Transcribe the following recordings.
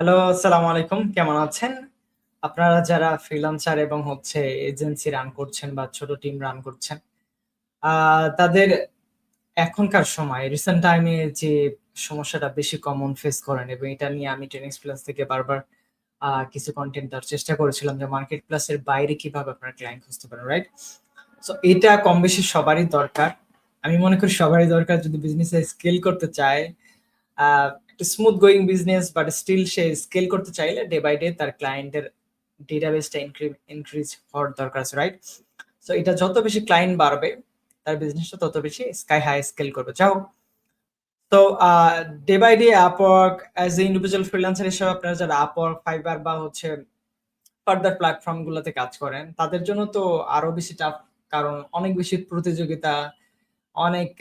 Hello, আসসালামু আলাইকুম। কেমন আছেন? আপনারা যারা ফ্রিল্যান্সার এবং এজেন্সি রান করছেন বা ছোট টিম রান করছেন, আ তাদের এখনকার সময় রিসেন্ট টাইমে যে সমস্যাটা বেশি কমন ফেস করেন এবং এটা নিয়ে আমি ট্রেনিংস প্লাস থেকে বারবার কিছু কনটেন্ট দেওয়ার চেষ্টা করেছিলাম যে মার্কেট প্লাসের বাইরে কিভাবে আপনারা ক্লায়েন্ট খুঁজতে পারেন, রাইট? সো এটা কম বেশি সবারই দরকার। আমি মনে করি সবারই দরকার যদি বিজনেসে স্কেল করতে চায়। একটা smooth going business but still সে স্কেল করতে চাইলে ডে বাই ডে তার ক্লায়েন্টের ডেটাবেসটা ইনক্রিজ হওয়ার দরকার আছে, রাইট? সো এটা যত বেশি ক্লায়েন্ট বাড়বে তার বিজনেসটা তত বেশি স্কাই হাই স্কেল করবে। যাই হোক, তো day by day Upwork as a individual freelancer হিসেবে আপনারা যারা আপওয়ার্ক, ফাইবার বা ফার্দার প্ল্যাটফর্ম গুলোতে কাজ করেন তাদের জন্য তো আরো বেশি টাফ। কারণ অনেক বেশি প্রতিযোগিতা, অনেক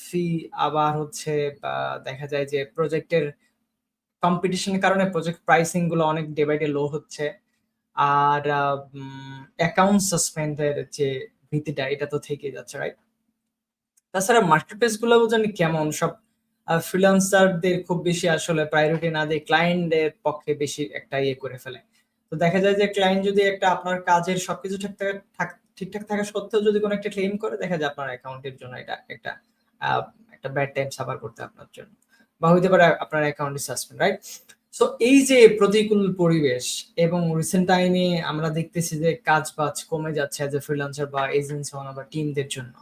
ফি, আবার দেখা যায় যে প্রজেক্টের কম্পিটিশনের কারণে প্রজেক্ট প্রাইসিং গুলো অনেক ডে বাই ডে লো হচ্ছে। আর অ্যাকাউন্ট সাসপেন্ডের যে ভীতিটা এটা তো থেকেই যাচ্ছে, রাইট? তাছাড়া মার্কেট প্লেস গুলো জানি কেমন সব ফ্রিল্যান্সারদের খুব বেশি আসলে প্রায়োরিটি না দিয়ে ক্লায়েন্টের পক্ষে বেশি একটা ইয়ে করে ফেলে। তো দেখা যায় যে ক্লায়েন্ট যদি একটা আপনার কাজের সবকিছু ঠিকঠাক থাকা সত্ত্বেও যদি কোনো একটা ক্লেম করে, দেখা যায় আপনার অ্যাকাউন্টের জন্য এটা আহ, একটা ব্যাড টাইম সাফার করতে হয় আপনার জন্য, বা হইতে পারে আপনার অ্যাকাউন্টে সাসপেন্ড, রাইট? সো এই যে প্রতিকূল পরিবেশ এবং রিসেন্ট টাইমে আমরা দেখতেছি যে কাজ বাজ কমে যাচ্ছে এজ এ ফ্রিল্যান্সার বা এজেন্সি বা টিমদের জন্য।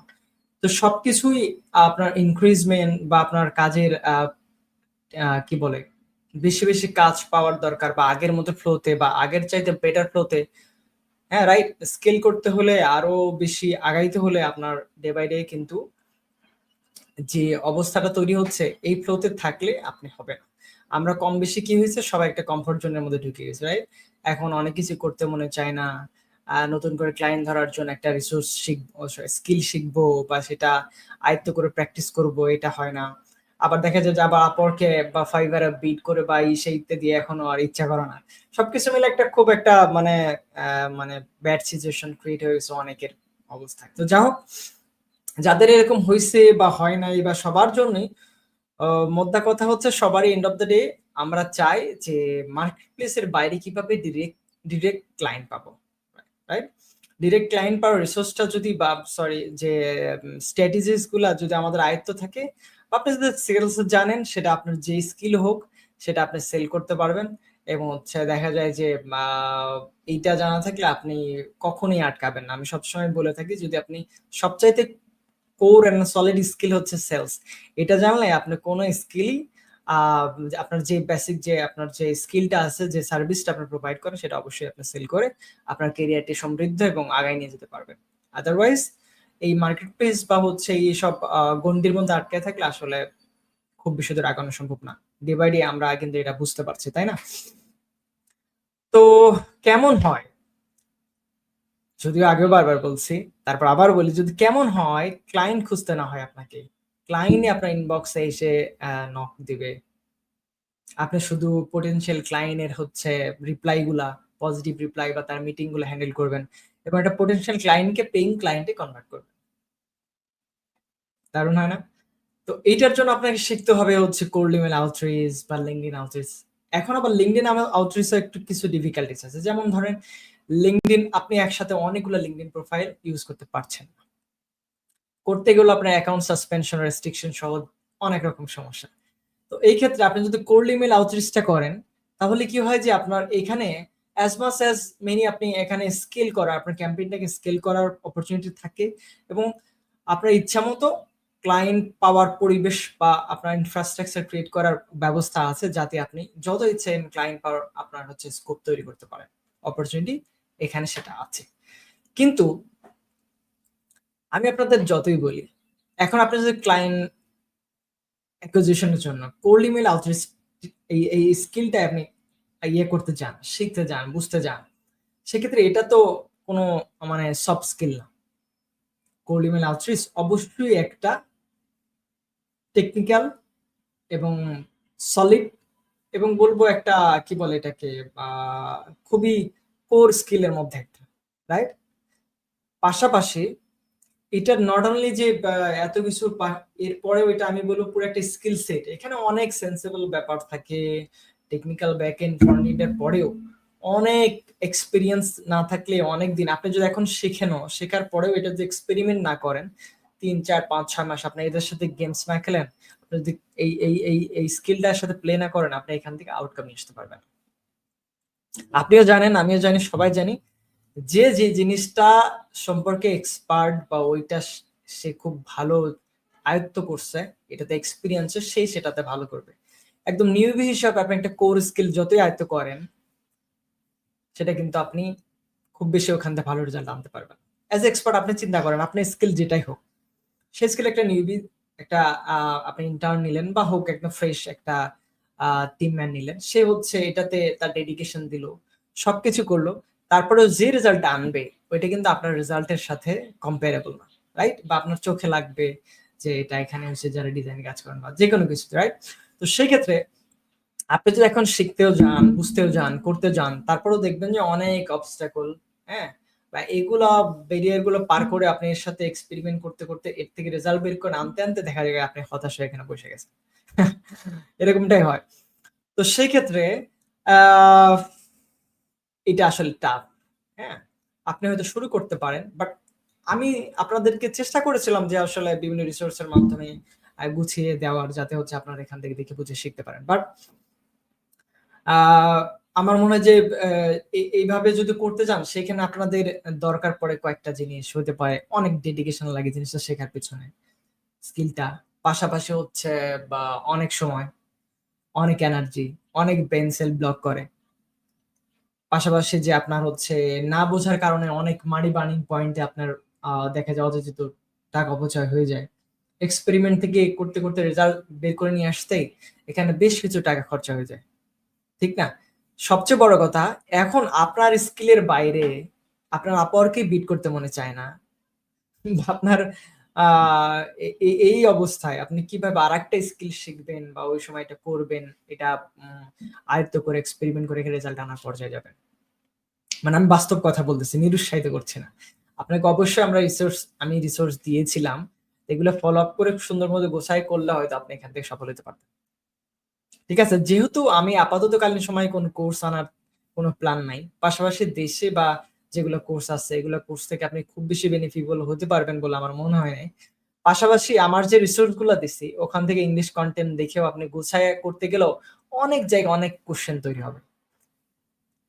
তো সবকিছুই আপনার ইনক্রিজমেন্ট বা আপনার কাজের কি বলে বেশি বেশি কাজ পাওয়ার দরকার, বা আগের মতো ফ্লোতে বা আগের চাইতে বেটার ফ্লোতে, হ্যাঁ, রাইট, স্কেল করতে হলে আরো বেশি আগাইতে হলে আপনার ডে বাই ডে কিন্তু যে অবস্থাটা তৈরি হচ্ছে এই ফ্লোতে থাকলে আপনি হবে না। আমরা কম বেশি কি হয়েছে, সবাই একটা কমফোর্ট জোনের মধ্যে ঢুকে গেছে, রাইট? এখন অনেক কিছু করতে মনে চায় না। নতুন করে ক্লায়েন্ট ধরার জন্য একটা রিসোর্স শিখবো, স্কিল শিখবো বা সেটা আয়ত্ত করে প্র্যাকটিস করব, এটা হয় না। আবার দেখা যায় যে আবার আপওয়ার্কে বা ফাইবারে বিট করে বা এই সেই ইত্যাদি এখনো আর ইচ্ছা করে না। সবকিছু মিলে একটা খুব একটা মানে ব্যাড সিচুয়েশন ক্রিয়েট হয়ে গেছে অনেকের অবস্থায়। তো যা হোক, যাদের এরকম হইছে বা হয় নাই বা সবার জন্যই মোদ্দা কথা হচ্ছে সবারই এন্ড অফ দ্য ডে আমরা চাই যে মার্কেট প্লেসের বাইরে কিভাবে ডিরেক্ট ক্লায়েন্ট পাবো, রাইট? ডিরেক্ট ক্লায়েন্ট পাওয়ার রিসোর্সটা যদি বা সরি যে স্ট্র্যাটেজিস গুলা যদি আমাদের আয়ত্ত থাকে, বা আপনি যদি সেলস জানেন, সেটা আপনার যে স্কিল হোক সেটা আপনি সেল করতে পারবেন। এবং দেখা যায় যে এইটা জানা থাকলে আপনি কখনোই আটকাবেন না। আমি সবসময় বলে থাকি যদি আপনি সবচাইতে কোর এন্ড সলিড স্কিল হচ্ছে সেলস, এটা জানলে আপনি কোনো স্কিলই আপনার যে বেসিক যে আপনার যে স্কিলটা আছে, যে সার্ভিসটা আপনি প্রোভাইড করেন, সেটা অবশ্যই আপনি সেল করে আপনার ক্যারিয়ারটি সমৃদ্ধ এবং আগায় নিয়ে যেতে পারবেন। আদারওয়াইজ এই মার্কেট প্লেস বা এইসব গণ্ডির মধ্যে আটকে থাকলে আসলে খুব বেশি দূর আগানো সম্ভব না। ডে বাই ডে আমরা কিন্তু এটা বুঝতে পারছি, তাই না? তো কেমন হয়, যদিও আগেও বারবার বলছি, তারপর আবার বলি, যদি কেমন হয় ক্লায়েন্ট খুঁজতে না হয় আপনাকে, ক্লায়েন্টই আপনার ইনবক্সে এসে নক দিবে, আপনি শুধু পোটেনশিয়াল ক্লায়েন্টের রিপ্লাই গুলা, পজিটিভ রিপ্লাই বা তার মিটিং গুলো হ্যান্ডেল করবেন এবং একটা পোটেনশিয়াল ক্লায়েন্টকে পেইং ক্লায়েন্টে কনভার্ট করবেন। দারুণ হয় না? তো এইটার জন্য আপনাকে শিখতে হবে কোল্ড ইমেল আউটরিচ বা লিঙ্কডইন আউটরিচ। এখন আবার লিঙ্কডইন আউটরিচে একটু কিছু ডিফিকাল্টিস আছে। যেমন ধরেন লিঙ্কডইন আপনি একসাথে অনেকগুলো লিঙ্কডইন প্রোফাইল ইউজ করতে পারছেন না। করতে গেলে আপনার অ্যাকাউন্ট সাসপেনশন, রেস্ট্রিকশন সহ অনেক রকম সমস্যা। তো এই ক্ষেত্রে আপনি যদি কোল্ড ইমেল আউটরিচটা করেন, তাহলে কি হয় যে আপনার এখানে অ্যাজ মাচ অ্যাজ মেনি আপনি এখানে স্কেল করা, আপনার ক্যাম্পেইনটাকে স্কেল করার অপরচুনিটি থাকে এবং আপনার ইচ্ছামতো ক্লায়েন্ট পাওয়ার পরিবেশ বা আপনার ইনফ্রাস্ট্রাকচার ক্রিয়েট করার ব্যবস্থা আছে, যাতে আপনি যত ইচ্ছে ক্লায়েন্ট পাওয়ার আপনার স্কোপ তৈরি করতে পারেন। অপরচুনিটি এখানে সেটা আছে। কিন্তু আমি আপনাদের যতই বলি, এখন আপনি যদি ক্লায়েন্ট অ্যাকুইজিশনের জন্য কোল্ড ইমেল আউটরিচ এই স্কিলটা আপনি করতে চান, শিখতে চান, বুঝতে চান, সেক্ষেত্রে এটা তো কোনো মানে সফট স্কিল না। কোল্ড ইমেল আউটরিচ অবশ্যই একটা টেকনিক্যাল এবং সলিড এবং বলবো একটা কি বলে এটাকে খুবই কোর স্কিলের মধ্যে একটা, রাইট? পাশাপাশি এটা নট অনলি যে এত কিছু এরপরেও এটা আমি বলবো পুরো একটা স্কিল সেট, এখানে অনেক সেন্সেবল ব্যাপার থাকে, টেকনিক্যাল ব্যাক এন্ড ফ্রন্ট এন্ডের পরেও অনেক এক্সপেরিয়েন্স না থাকলে অনেক দিন আপনি যদি এখন শিখেনও, শেখার পরেও এটা যদি এক্সপেরিমেন্ট না করেন 3 4 5 6 মাস আপনি এদের সাথে গেমস না খেলেন, আপনি যদি এই স্কিলটার সাথে প্লে না করেন, আপনি এখান থেকে আউটকাম নিয়ে আসতে পারবেন। আপনিও জানেন, আমিও জানি, সবাই জানি যে যে জিনিসটা সম্পর্কে এক্সপার্ট বা ওইটা সে খুব ভালো আয়ত্ত করছে, এটাতে এক্সপিরিয়েন্স, সেই সেটাতে ভালো করবে। একদম নিউবি হিসাবে আপনি একটা কোর স্কিল যতই আয়ত্ত করেন, সেটা কিন্তু আপনি খুব বেশি ওখান থেকে ভালো রেজাল্ট আনতে পারবেন। অ্যাজ এক্সপার্ট আপনি চিন্তা করেন, আপনার স্কিল যেটাই হোক, সেই স্কিল একটা নিউবি, একটা আপনি ইন্টার্ন নিলেন বা হোক একদম ফ্রেশ একটা টিম ম্যান নিলেন, সে হচ্ছে এটাতে তার ডেডিকেশন দিল, সবকিছু করলো, তারপরেও যে রেজাল্ট আনবে ওইটা কিন্তু আপনার রেজাল্টের সাথে কম্পারেবল না, রাইট? বা আপনার চোখে লাগবে যে এটা এখানে হচ্ছে যারা ডিজাইন কাজ করেন বা যে কোনো কিছু, রাইট? তো সেই ক্ষেত্রে আপনি যদি এখন শিখতেও যান, বুঝতেও যান, করতে যান, তারপরেও দেখবেন যে অনেক অবস্টাকল, হ্যাঁ, বা এগুলা ব্যারিয়ার গুলো পার করে আপনি এর সাথে এক্সপেরিমেন্ট করতে করতে এর থেকে রেজাল্ট বের করে আনতে আনতে দেখা যায় আপনি হতাশ হয়ে এখানে বসে গেছেন। এরকমটাই হয়। তো সেই ক্ষেত্রে আহ এটা আসলে টাফ। হ্যাঁ, আপনি হয়তো শুরু করতে পারেন, বাট আমি আপনাদেরকে চেষ্টা করেছিলাম যে আসলে বিভিন্ন রিসোর্সের মাধ্যমে গুছিয়ে দেওয়ার, যাতে হচ্ছে আপনারা এখান থেকে দেখে বুঝে শিখতে পারেন। বাট আমার মনে হয় যে এইভাবে যদি করতে যান, সেখানে আপনাদের দরকার পড়ে কয়েকটা জিনিস, হতে পারে অনেক ডেডিকেশন লাগে জিনিসটা শেখার পিছনে, স্কিলটা, পাশাপাশি হচ্ছে বা অনেক সময়, অনেক এনার্জি, অনেক ব্রেন সেল ব্লক করে, পাশাপাশি যে আপনার হচ্ছে না বোঝার কারণে অনেক মানি বার্নিং পয়েন্টে আপনার দেখা যায় অযাচিত টাকা অপচয় হয়ে যায়। এক্সপেরিমেন্ট থেকে করতে করতে রেজাল্ট বের করে নিয়ে আসতেই এখানে বেশ কিছু টাকা খরচা হয়ে যায়, ঠিক না? সবচেয়ে বড় কথা, এখন আপনার স্কিলের বাইরে আপনার আপওয়ার্কে বিট করতে মনে চায় না, বা আপনার এই অবস্থায় আপনি কিভাবে আরেকটা স্কিল শিখবেন বা ওই সময়টা করবেন, এটা আয়ত্ত করে এক্সপেরিমেন্ট করে রেজাল্ট আনার পর্যায়ে যাবেন। মানে আমি বাস্তব কথা বলতেছি, নিরুৎসাহিত করছি না আপনাকে। অবশ্যই আমি রিসোর্স দিয়েছিলাম, এগুলো ফলো আপ করে সুন্দর মতো গোছাই করলে হয়তো আপনি এখান থেকে সফল হতে পারতেন। ঠিক আছে, যেহেতু আমি আপাততকালীন সময়ে কোনো কোর্স আনার কোনো প্ল্যান নাই, পাশাপাশি দেশে বা যেগুলো কোর্স আছে এগুলো কোর্স থেকে আপনি খুব বেশি বেনিফিটেবল হতে পারবেন বলে আমার মনে হয় নাই। পাশাপাশি আমার যে রিসোর্স গুলো দিছি ওখান থেকে ইংলিশ কন্টেন্ট দেখেও আপনি গুছায় করতে গেলেও অনেক জায়গায় অনেক কোশ্চেন তৈরি হবে,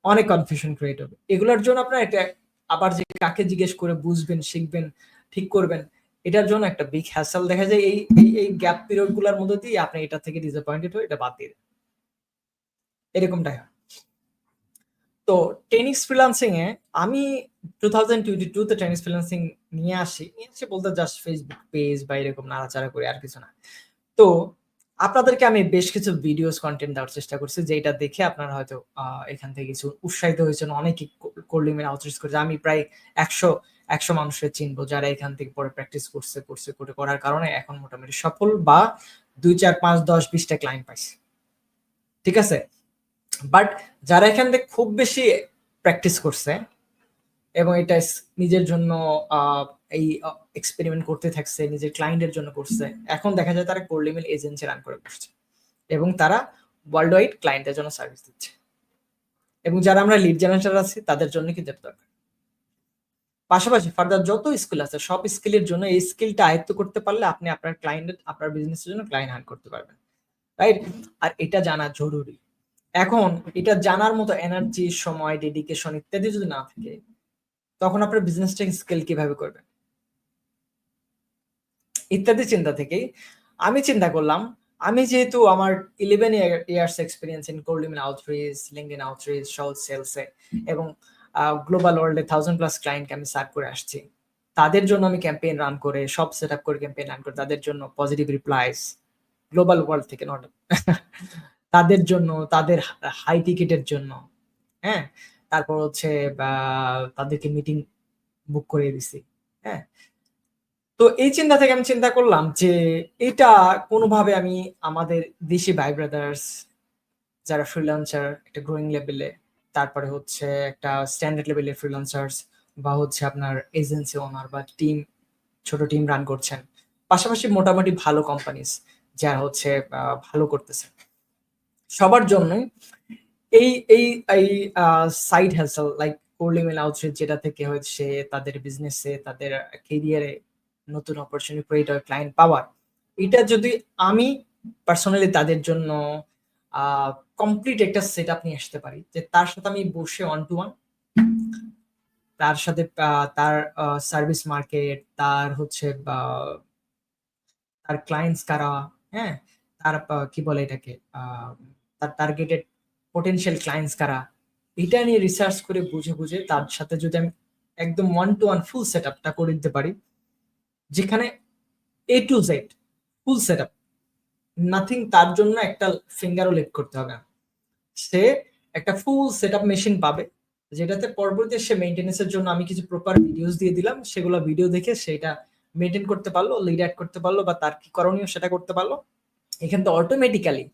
অনেক কনফিউশন ক্রিয়েট হবে। এগুলোর জন্য আপনার এটা আবার যে কাকে জিজ্ঞেস করে বুঝবেন, শিখবেন, ঠিক করবেন, এটার জন্য একটা বিগ হ্যাসেল দেখা যায়। এই গ্যাপ পিরিয়ড গুলোর মধ্যে দিয়ে আপনি এটা থেকে ডিসঅ্যাপয়েন্টেড হয়ে এটা বাদ দিয়ে দেন, এরকমটাই হয়। তো টেনিস ফ্রিল্যান্সিং এ আমি 2022 তে টেনিস ফ্রিল্যান্সিং নিয়ে আসি বলতে জাস্ট ফেসবুক পেজ বা এরকম নাড়াচাড়া করে, আর কিছু না। তো আপনাদেরকে আমি বেশ কিছু ভিডিওস কন্টেন্ট দেওয়ার চেষ্টা করছি, যেটা দেখে আপনারা হয়তো এখান থেকে কিছু উৎসাহিত হয়েছেন। অনেকে কোল্ডিংয়ের আউটরিচ করেছে, আমি প্রায় 100 মানুষের চিনবো যারা এখান থেকে পরে প্র্যাকটিস করে করার কারণে এখন মোটামুটি সফল, বা 2 4 5 10 20টা ক্লায়েন্ট পাইছে, ঠিক আছে? বাট যারা এখান থেকে খুব বেশি প্র্যাকটিস করছে এবং এটা নিজের জন্য আহ, এই এক্সপেরিমেন্ট করতে থাকছে, নিজের ক্লায়েন্টের জন্য করছে, এখন দেখা যায় তারা কোল্ড ইমেল এজেন্সি রান করে বসছে এবং তারা ওয়ার্ল্ড ওয়াইড ক্লায়েন্টের জন্য সার্ভিস দিচ্ছে। এবং যারা আমরা লিড জেনারেটর আছি তাদের জন্য কিন্তু এটা দরকার। পাশাপাশি ফার্দার যত স্কিল আছে সব স্কিলের জন্য এই স্কিলটা আয়ত্ত করতে পারলে আপনি আপনার ক্লায়েন্টের, আপনার বিজনেসের জন্য ক্লায়েন্ট হান্ট করতে পারবেন, রাইট? আর এটা জানা জরুরি। এখন এটা জানার মতো এনার্জি, সময়, ডেডিকেশন ইত্যাদি যদি না থাকে, তখন আপনার বিজনেসটা স্কেল কিভাবে করবেন? ইত্যাদি চিন্তা থেকেই আমি চিন্তা করলাম, আমি যেহেতু আমার 11 years experience in cold email outreach, LinkedIn outreach, সহজ সেলসে এবং গ্লোবাল ওয়ার্ল্ডে 1000+ ক্লায়েন্টকে আমি সার্ভ করে আসছি, তাদের জন্য আমি ক্যাম্পেইন রান করে, সব সেট আপ করে ক্যাম্পেইন রান করে তাদের জন্য পজিটিভ রিপ্লাইস গ্লোবাল ওয়ার্ল্ড থেকে, নট তাদের জন্য, তাদের হাই টিকেটের জন্য, হ্যাঁ, তারপর হচ্ছে বা তাদেরকে মিটিং বুক করে দিছি, হ্যাঁ। তো এই চিন্তা থেকে আমি চিন্তা করলাম যে এটা কোনোভাবে আমি আমাদের দেশি ভাই ব্রাদার্স যারা ফ্রিল্যান্সার একটা গ্রোয়িং লেভেলে, তারপরে হচ্ছে একটা স্ট্যান্ডার্ড লেভেলের ফ্রিল্যান্সার্স, বা হচ্ছে আপনার এজেন্সি ওনার বা টিম, ছোট টিম রান করছেন, পাশাপাশি মোটামুটি ভালো কোম্পানিজ যারা হচ্ছে ভালো করতেছে, সবার জন্যই এই এই এই side hassle like cold email outreach, যেটা থেকে হচ্ছে তাদের বিজনেসে, তাদের ক্যারিয়ারে নতুন অপরচুনিটি ক্রিয়েট হয়, ক্লায়েন্ট পাওয়ার, এটা যদি আমি পার্সোনালি তাদের জন্য কমপ্লিট একটা সেট আপ নিয়ে আসতে পারি, যে তার সাথে আমি বসে ওয়ান টু ওয়ান তার সাথে তার সার্ভিস মার্কেট, তার হচ্ছে তার ক্লায়েন্টস কারা, হ্যাঁ, তার কি বলে এটাকে, তার টার্গেটেড পোটেনশিয়াল ক্লায়েন্টস কারা, এটা নিয়ে রিসার্চ করে বুঝে বুঝে তার সাথে যদি আমি একদম one to one full set আপটা করে দিতে পারি, যেখানে A to Z full setup, nothing, তার জন্য একটা ফিঙ্গারও লিফট করতে হবে না, সে একটা ফুল সেট আপ মেশিন পাবে, যেটাতে পরবর্তীতে সে মেইনটেনেন্সের জন্য আমি কিছু প্রপার ভিডিওস দিয়ে দিলাম, সেগুলো ভিডিও দেখে সেটা মেনটেন করতে পারলো, লিড অ্যাড করতে পারলো, বা তার কি করণীয় সেটা করতে পারলো। এখান থেকে অটোমেটিক্যালি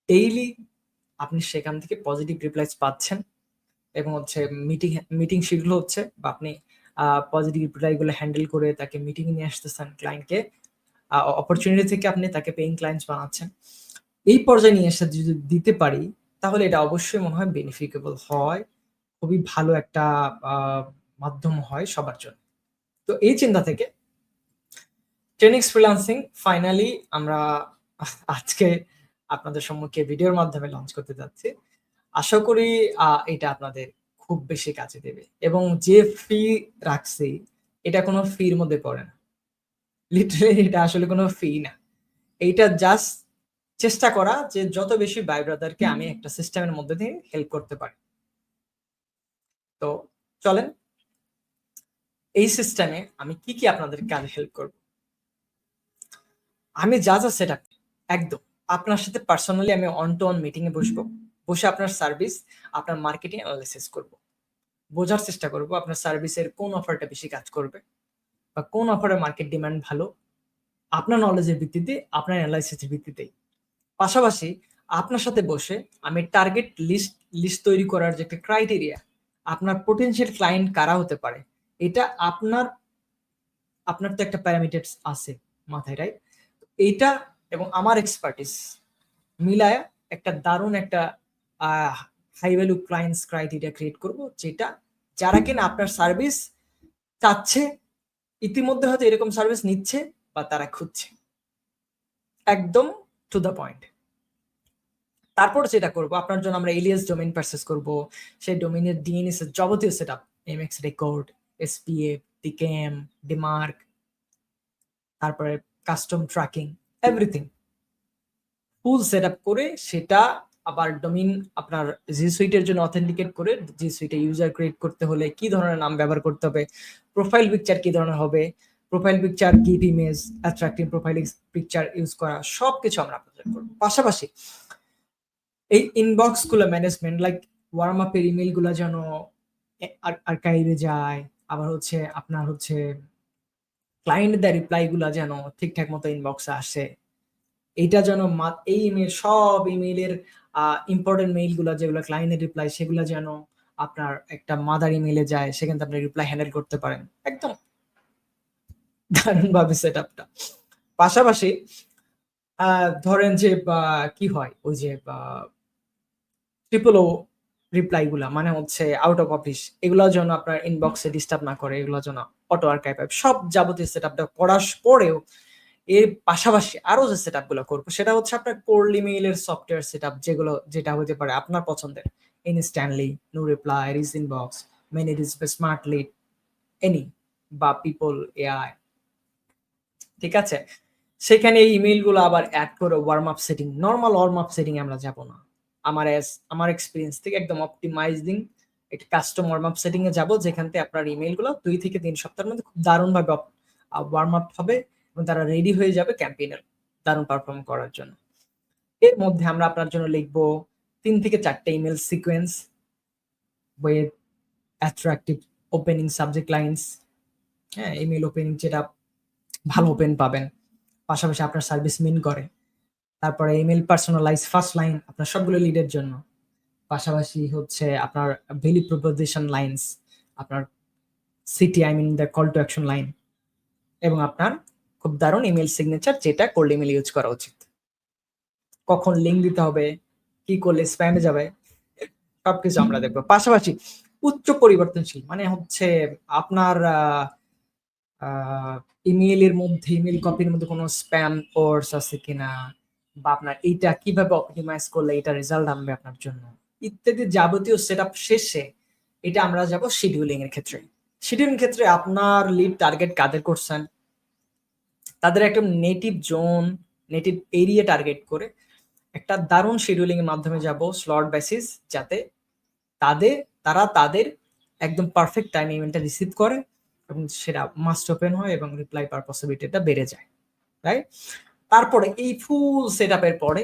ডেইলি আপনি সেখান থেকে পজিটিভ রিপ্লাইস পাচ্ছেন, এবং হচ্ছে মিটিং মিটিং শিডিউল হচ্ছে, বা আপনি পজিটিভ রিপ্লাই গুলো হ্যান্ডেল করে তাকে মিটিং নিয়ে আসতেছেন, ক্লায়েন্টকে অপরচুনিটি থেকে আপনি তাকে পেইং ক্লায়েন্টস বানাচ্ছেন। এই পর্যায়ে নিয়ে এসে যদি দিতে পারি, তাহলে এটা অবশ্যই মনে হয় বেনিফিটেবল হয়, খুবই ভালো একটা মাধ্যম হয় সবার জন্য। তো এই চিন্তা থেকে 10x ফ্রিল্যান্সিং ফাইনালি আমরা আজকে আপনাদের সম্মুখে ভিডিওর মাধ্যমে লঞ্চ করতে যাচ্ছি। আশা করি এটা আপনাদের খুব বেশি কাজে দেবে, এবং যে ফি রাখছি এটা কোনো ফির মধ্যে পড়ে না, লিটারালি এটা আসলে কোনো ফি না, এইটা জাস্ট চেষ্টা করা যে যত বেশি ভাই ব্রাদারকে আমি একটা সিস্টেমের মধ্যে দিয়ে হেল্প করতে পারি। তো চলেন, এই সিস্টেমে আমি কি কি আপনাদের কাজে হেল্প করব। আমি যা যা সেট আপ, একদম আপনার সাথে পার্সোনালি আমি অন টু অন মিটিং এ বসবো, বসে আপনার সার্ভিস, আপনার মার্কেটিং অ্যানালাইসিস করব, বোঝার চেষ্টা করব আপনার সার্ভিসের কোন অফারটা বেশি কাজ করবে, বা কোন অফারের মার্কেট ডিমান্ড ভালো, আপনার নলেজের ভিত্তিতে, আপনার অ্যানালাইসিসের ভিত্তিতে। পাশাপাশি আপনার সাথে বসে আমি টার্গেট লিস্ট লিস্ট তৈরি করার যে একটা ক্রাইটেরিয়া, আপনার পোটেনশিয়াল ক্লায়েন্ট কারা হতে পারে, এটা আপনার আপনার তো একটা প্যারামিটারস আছে মাথায়, রাইট? এইটা এবং আমার এক্সপার্টিস মিলায়া একটা দারুণ একটা high value clients criteria create করব, যেটা যারা কিনা আপনার সার্ভিস চাচ্ছে, ইতিমধ্যে হয়তো এরকম সার্ভিস নিচ্ছে, বা তারা খুঁজছে, একদম টু দ্য পয়েন্ট। তারপর যেটা করব, আপনার জন্য আমরা এলিয়াস ডোমেইন পারচেজ করব, সেই ডোমেইনের ডিএনএস এর যাবতীয় setup, MX record, SPF, DKIM, DMARC, তারপরে custom tracking, everything full setup করে, সেটা আবার ডোমেইন আপনার জি সুইটের জন্য অথেন্টিকেট করে, জি সুইটে ইউজার ক্রিয়েট করতে হলে কি ধরনের নাম ব্যবহার করতে হবে, প্রোফাইল পিকচার কি ধরনের হবে, profile picture, give image, attractive profile picture use করা, সবকিছু আমরা আপনাদের করব। পাশাপাশি এই ইনবক্স গুলো ম্যানেজমেন্ট, লাইক ওয়ার্ম আপের ইমেল গুলো যেন আর্কাইভে যায়, আবার হচ্ছে আপনার হচ্ছে ক্লায়েন্টদের রিপ্লাই গুলা যেন ঠিকঠাক মতো ইনবক্সে আসে, এইটা যেন এই ইমেল, সব ইমেইলের ইম্পর্টেন্ট মেইল গুলা যেগুলো ক্লায়েন্টের রিপ্লাই, সেগুলো যেন আপনার একটা মাদার ইমেইলে যায়, সেখানে আপনি রিপ্লাই হ্যান্ডেল করতে পারেন, একদম দারুণ ভাবে সেট আপটা। পাশাপাশি ধরেন যে কি হয়, ওই যে ট্রিপল ও রিপ্লাই গুলা, মানে হচ্ছে আউট অফ অফিস, এগুলো যেন আপনার ইনবক্সে ডিস্টার্ব না করে, এগুলো যেন অটো আর্কাইভ, সব যাবতীয় সেট আপটা করার পরেও এর পাশাপাশি আরো যে সেট আপ গুলো করবো, সেটা হচ্ছে আপনার কোল্ড ইমেইলের সফটওয়্যার সেট আপ, যেগুলো যেটা হতে পারে আপনার পছন্দের, Instantly, no reply, reach inbox, many রিসপে, স্মার্ট লিড, এনি, বা পিপল এআই, ঠিক আছে? সেখানে এই ইমেইল গুলো আবার অ্যাড করে warm up setting, normal warm up setting আমরা যাব না, আমার এক্সপিরিয়েন্স থেকে একদম অপটিমাইজিং একটা কাস্টম ওয়ার্ম আপ সেটিং এ যাব, যেখান থেকে আপনার ইমেইল গুলো 2 থেকে 3 সপ্তাহের মধ্যে খুব দারুণ ভাবে ওয়ার্ম আপ হবে, এবং তারা রেডি হয়ে যাবে ক্যাম্পেইনের দারুণ পারফর্ম করার জন্য। এর মধ্যে আমরা আপনার জন্য লিখবো 3 থেকে 4টা email sequence with attractive opening subject lines, হ্যাঁ, ইমেল ওপেনিং যেটা ভালো ওপেন পাবেন, পাশাপাশি আপনার সার্ভিস মিন করে, তারপরে ইমেল পার্সোনালাইজ ফার্স্ট লাইন আপনার সবগুলো লিডের জন্য, পাশাপাশি হচ্ছে আপনার ভ্যালু প্রপোজিশন লাইনস, আপনার CTA, I mean the call to action line, এবং আপনার খুব দারুণ ইমেল সিগনেচার, যেটা কোল্ড ইমেল ইউজ করা উচিত, কখন লিঙ্ক দিতে হবে, কি করলে স্প্যামে যাবে, সবকিছু আমরা দেখবো। পাশাপাশি উচ্চ পরিবর্তনশীল মানে হচ্ছে আপনার ইমেইলের মধ্যে, ইমেইল কপির মধ্যে কোনো স্প্যাম কোর্স আছে কিনা, বা আপনার এইটা কিভাবে অপটিমাইজ করলে এটা রেজাল্ট আনবে আপনার জন্য, ইত্যাদি যাবতীয় সেটআপ শেষে এটা আমরা যাব শিডিউলিং এর ক্ষেত্রে। শিডিউলিং ক্ষেত্রে আপনার লিড টার্গেট কাদের করছেন, তাদের একটা native zone, native area target করে একটা দারুণ শিডিউলিং এর মাধ্যমে যাব স্লট বেসিস, যাতে তাদের তারা তাদের একদম পারফেক্ট টাইম ইমেলটা রিসিভ করে এবং সেটা মাস্ট ওপেন হয় এবং রিপ্লাই পাওয়ার পসিবিলিটিটা বেড়ে যায়, রাইট? তারপরে এই ফুল সেটআপের পরে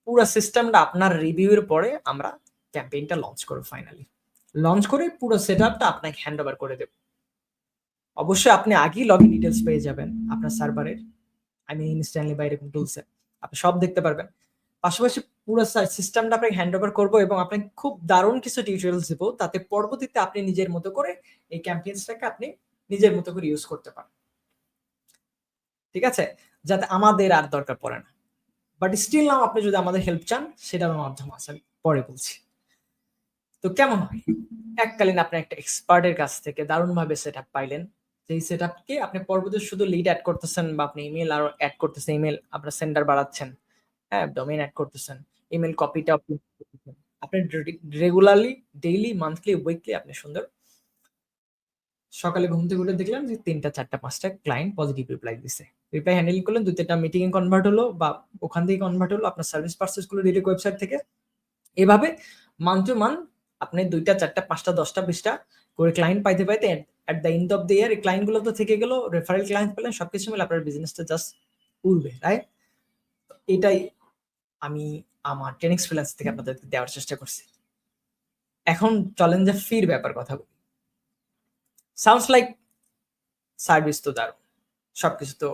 পুরো সিস্টেমটা আপনার রিভিউর পরে আমরা ক্যাম্পেইনটা লঞ্চ করব। ফাইনালি লঞ্চ করে পুরো সেটআপটা আপনাকে হ্যান্ড ওভার করে দেব। অবশ্যই আপনি আগেই লগইন ডিটেইলস পেয়ে যাবেন আপনার সার্ভারের, আমি ইনস্ট্যান্টলি বা এরকম টুলসে আপনি সব দেখতে পারবেন। পাশাপাশি পুরো সিস্টেমটা আপনাকে হ্যান্ড ওভার করবো এবং আপনাকে খুব দারুণ কিছু টিউটোরিয়ালস দেবো, তাতে পরবর্তীতে আপনি নিজের মতো করে এই ক্যাম্পেইনসটাকে আপনি নিজের মতো করে ইউজ করতে পারেন, ঠিক আছে? যাতে আমাদের আর দরকার পড়ে না। বাট স্টিল নাও আপনি যদি আমাদের হেল্প চান, সেটার মাধ্যম আছে, আমি পরে বলছি। তো কেমন হয়, এককালীন আপনি একটা এক্সপার্টের কাছ থেকে দারুণভাবে সেট আপ পাইলেন, যেই সেট আপকে আপনি পরবর্তী শুধু লিড অ্যাড করতেছেন বা আপনি ইমেল আরো অ্যাড করতেছেন, ইমেল আপনার সেন্ডার বাড়াচ্ছেন, হ্যাঁ, ডোমেইন অ্যাড করতেছেন, ইমেল কপিটা আপনি রেগুলারলি, ডেইলি, মান্থলি, উইকলি আপনি সুন্দর সকালে ঘুম থেকে উঠে দেখলেন যে ৩টা ৪টা ৫টা ক্লায়েন্ট পজিটিভ রিপ্লাই দিছে। রিপ্লাই হ্যান্ডেল করলেন, ২-৩টা মিটিং এ কনভার্ট হলো বা ওখান থেকে কনভার্ট হলো আপনার সার্ভিস পারচেজ গুলো ডিরেক্ট ওয়েবসাইট থেকে। এভাবে মান্থ টু মান্থ আপনি ২টা ৪টা ৫টা ১০টা ২০টা করে ক্লায়েন্ট পাইতে পাইতে at the end of the year এই ক্লায়েন্ট গুলো তো থেকে গেল, রেফারেল ক্লায়েন্ট পেলেন, সবকিছু মিলে আপনার বিজনেসটা জাস্ট উড়বে, রাইট? এটাই আমি আমার ট্রেনিং ফ্রিল্যান্স থেকে আপনাদেরকে দেওয়ার চেষ্টা করছি। এখন চলেন যে ফির ব্যাপার কথা বলি। সাউন্ডস লাইক সার্ভিস তো দারুণ, সবকিছু তো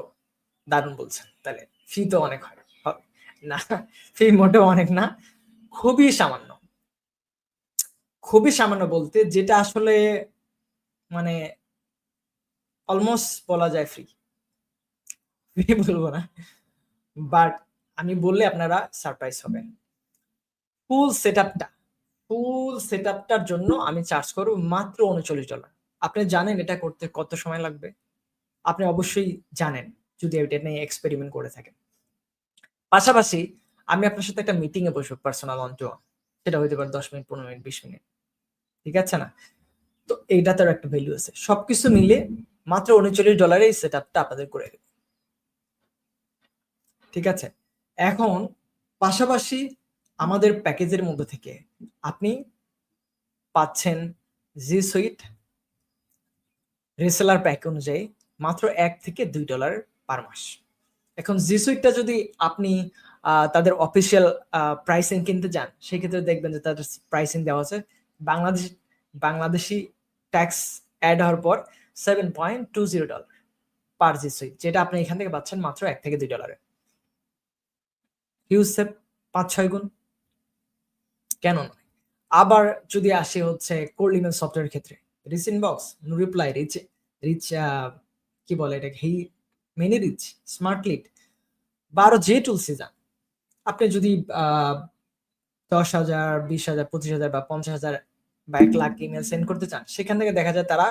দারুণ বলছেন, তাহলে ফি তো অনেক হয় না? ফি মোটেও অনেক না, খুবই সামান্য। খুবই সামান্য বলতে যেটা আসলে মানে অলমোস্ট বলা যায় ফ্রি, ফ্রি বলবো না, বাট আমি বললে আপনারা সারপ্রাইজ হবেন। ফুল সেটআপটা, ফুল সেটআপটার জন্য আমি চার্জ করব মাত্র $39। আপনি জানেন এটা করতে কত সময় লাগবে? আপনি অবশ্যই জানেন যদি এটা নিয়ে এক্সপেরিমেন্ট করে থাকেন। পাশাপাশি আমি আপনার সাথে একটা মিটিং এ বসবো, পার্সোনাল অন টু অন, সেটা হইতে পারে 10 মিনিট, 15 মিনিট, 20 মিনিট, ঠিক আছে না? তো এইটাতেও একটা ভ্যালু আছে। সবকিছু মিলে মাত্র $39 এই সেটআপটা আপনাদের করে দেব, ঠিক আছে? এখন পাশাপাশি আমাদের প্যাকেজের মধ্যে থেকে আপনি পাচ্ছেন জি সুইট রিসেলার প্যাক অনুযায়ী মাত্র $1 থেকে $2 পার মাস। এখন জি সুইটটা যদি আপনি তাদের অফিসিয়াল প্রাইসিং কিনতে যান, সেক্ষেত্রে দেখবেন যে তাদের প্রাইসিং দেওয়া আছে বাংলাদেশ বাংলাদেশি ট্যাক্স অ্যাড হওয়ার পর $7.20 পার জি সুইট, যেটা আপনি এখান থেকে পাচ্ছেন মাত্র $1 থেকে $2। হিউজ সেভ, ৫-৬ গুণ, কেন নয়? আবার যদি আসে হচ্ছে কোল্ড ইমেল সফটওয়্যার ক্ষেত্রে, reach inbox, no reply, reach reach কি বলে এটাকে, মিনি রিচ, স্মার্ট লিড বা আরো যে টুলসে যান, আপনি যদি ১০,০০০, ২০,০০০, ২৫,০০০ বা ৫০,০০০ বা ১,০০,০০০ ইমেল সেন্ড করতে চান, সেখান থেকে দেখা যায় তারা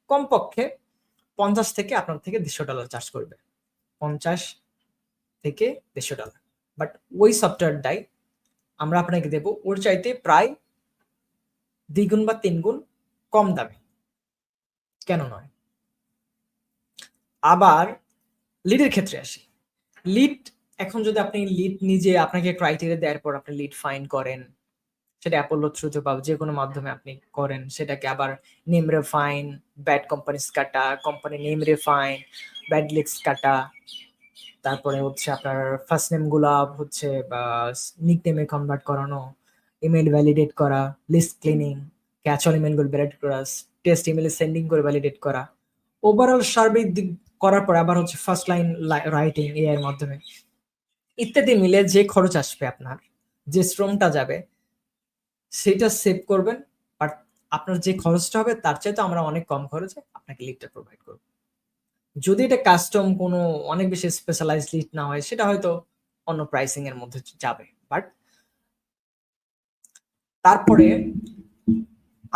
কমপক্ষে ৫০ থেকে আপনার থেকে $১৫০ চার্জ করবে। ৫০ থেকে $১৫০। বাট ওই সফটওয়্যারটাই আমরা আপনাকে দেব ওর চাইতে প্রায় ২ গুণ বা ৩ গুণ কম দামে। কেন নয়? আবার লিডের ক্ষেত্রে আসি। লিড, এখন যদি আপনি লিড নিজে আপনাকে ক্রাইটেরিয়া দেওয়ার পর আপনি লিড ফাইন্ড করেন, সেটা অ্যাপোলো থ্রুতে বা যেকোনো মাধ্যমে আপনি করেন, সেটাকে আবার নেম রেফাইন, ব্যাড কোম্পানিজ কাটা, company name refine, bad leaks কাটা, তারপরে হচ্ছে আপনার ফার্স্ট নেম গুলা হচ্ছে বা নিক নেমে কনভার্ট করানো, ইমেল ভ্যালিডেট করা, লিস্ট ক্লিনিং, ক্যাচল ইমেল গুলো ভ্যালিডেট করা, টেস্ট ইমেল সেন্ডিং করে ভ্যালিডেট করা, ওভারঅল সার্বিক দিক করার পর আবার হচ্ছে ফার্স্ট লাইন রাইটিং এআই এর মাধ্যমে, ইত্যাদি মিলে যে খরচ আসবে আপনার, যে শ্রমটা যাবে, সেটা সেভ করবেন। বাট আপনার যে খরচটা হবে তার চাইতে আমরা অনেক কম খরচে আপনাকে লিডটা প্রোভাইড করব। যদি এটা কাস্টম কোনো অনেক বেশি স্পেশালাইজড লিড না হয়, সেটা হয়তো অন্য প্রাইসিং এর মধ্যে যাবে, বাট তারপরে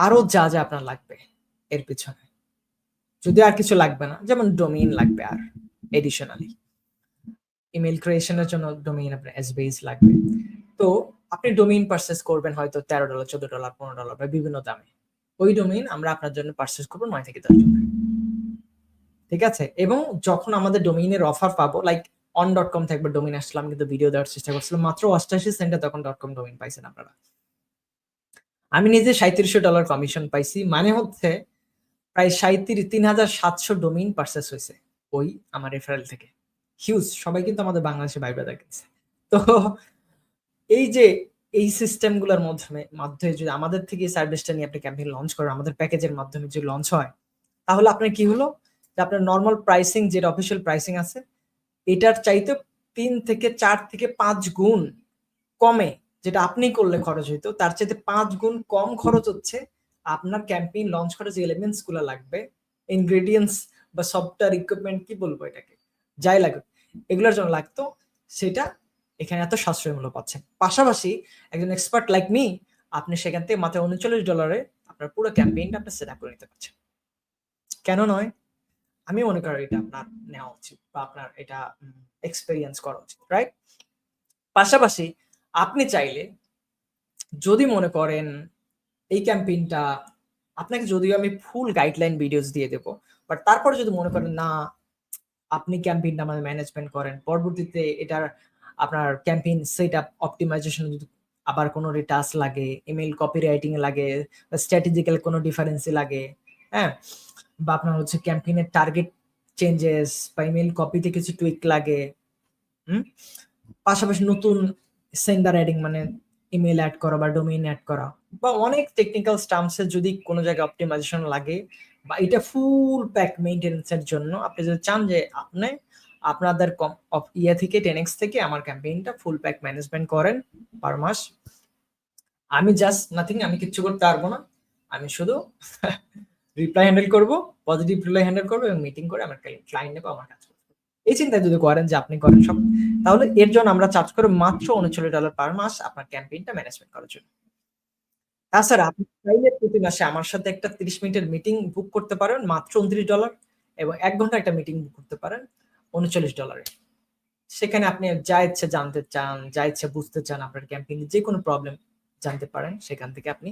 আরো যা যা আপনার লাগবে এর পিছনে, যদি আর কিছু লাগবে না, যেমন ডোমেইন লাগবে, আর এডিশনালি ইমেল ক্রিয়েশনের জন্য ডোমেইন আপনার এসবেস লাগবে। তো আপনি ডোমেইন পারচেজ করবেন হয়তো $13, $14, $15 বা বিভিন্ন দামে। ওই ডোমেইন আমরা আপনার জন্য পারচেজ করবো $9 থেকে $10। ঠিক আছে? এবং যখন আমাদের ডোমেইনের অফার পাবো, লাইক on.com থেকে একবার ডোমেইন আসলাম, কিন্তু ভিডিও দেওয়ার চেষ্টা করছিলাম, মাত্র 88 সেন্টে তখন .com ডোমেইন পাইছেন আপনারা। আমি নিজে $3700 কমিশন পাইছি, মানে হচ্ছে প্রায় 3,700 ডোমেইন পারচেজ হয়েছে ওই আমার রেফারেল থেকে। হিউজ, সবাই কিন্তু আমাদের বাংলাদেশে ভাই ব্রাদার কিনছে। তো এই যে এই সিস্টেমগুলোর মাধ্যমে যদি আমাদের থেকে সার্ভিসটা নিয়ে আপনি ক্যাম্পেইন লঞ্চ করেন, আমাদের প্যাকেজের মাধ্যমে যদি লঞ্চ হয়, তাহলে আপনার কি হলো যে আপনার নরমাল প্রাইসিং, যেটা অফিসিয়াল প্রাইসিং আছে, এটার চাইতে 3 থেকে 4 থেকে 5 গুণ কমে, যেটা আপনি করলে খরচ হইতো তার চাইতে 5 গুণ কম খরচ হচ্ছে আপনার ক্যাম্পেইন লঞ্চ করার যে এলিমেন্টস গুলো লাগবে, ইনগ্রেডিয়েন্টস বা সফটওয়্যার ইকুইপমেন্ট, কি বলবো এটাকে, যাই লাগে এগুলোর জন্য লাগতো, সেটা এখানে এত সাশ্রয় মূল্য পাচ্ছেন। পাশাপাশি একজন এক্সপার্ট লাইক মি, আপনি সেখান থেকে মাত্র $39 আপনার পুরো ক্যাম্পেইনটা আপনি সেট আপ করে নিতে পারছেন। কেন নয়? আমি মনে করি এটা আপনার নেওয়া উচিত, বা আপনার এটা এক্সপেরিয়েন্স করা উচিত, রাইট? পাশাপাশি আপনি চাইলে, যদি মনে করেন এই ক্যাম্পেইনটা আপনাকে, যদিও আমি ফুল গাইডলাইন ভিডিওস দিয়ে দেবো, বাট তারপরে যদি মনে করেন না, আপনি ক্যাম্পেইনটা আমাদের ম্যানেজমেন্ট করেন, পরবর্তীতে এটার আপনার ক্যাম্পেইন সেট আপ অপটিমাইজেশন যদি আবার কোনো টাস্ক লাগে, ইমেল কপি রাইটিং এ লাগে, বা স্ট্র্যাটেজিক্যাল কোনো ডিফারেন্সি লাগে, হ্যাঁ, বা আপনার হচ্ছে ক্যাম্পেইনের টার্গেট চেঞ্জেস বা ইমেল কপিতে কিছু টুইক লাগে, পাশাপাশি নতুন সেন্ডার অ্যাডিং, মানে ইমেল অ্যাড করা বা ডোমেইন অ্যাড করা, বা অনেক টেকনিক্যাল স্টাম্পসে যদি কোনো জায়গায় অপটিমাইজেশন লাগে, বা এটা ফুল প্যাক মেইনটেনেন্সের জন্য আপনি যদি চান যে আপনি আপনাদের ইয়ে থেকে 10x থেকে আমার ক্যাম্পেইনটা ফুল প্যাক ম্যানেজমেন্ট করেন পার মাস, আমি জাস্ট নাথিং, আমি কিচ্ছু করতে পারবো না, আমি শুধু রিপ্লাই হ্যান্ডেল করবো, পজিটিভ রিপ্লাই হ্যান্ডেল করবো এবং মিটিং করে আমার ক্লায়েন্ট নেবো, আমার কাজ করবো। এই চিন্তায় যদি করেন যে আপনি করেন সব, তাহলে এর জন্য আমরা চার্জ করে মাত্র $39 পার মাস আপনার ক্যাম্পেইনটা ম্যানেজমেন্ট করার জন্য। তাছাড়া আপনি চাইলে প্রতি মাসে আমার সাথে একটা 30 মিনিটের মিটিং বুক করতে পারেন মাত্র $29, এবং 1 ঘন্টা একটা মিটিং বুক করতে পারেন $39। সেখানে আপনি যা ইচ্ছে জানতে চান, যা ইচ্ছে বুঝতে চান, আপনার ক্যাম্পেইনে যে কোনো প্রবলেম জানতে পারেন, সেখান থেকে আপনি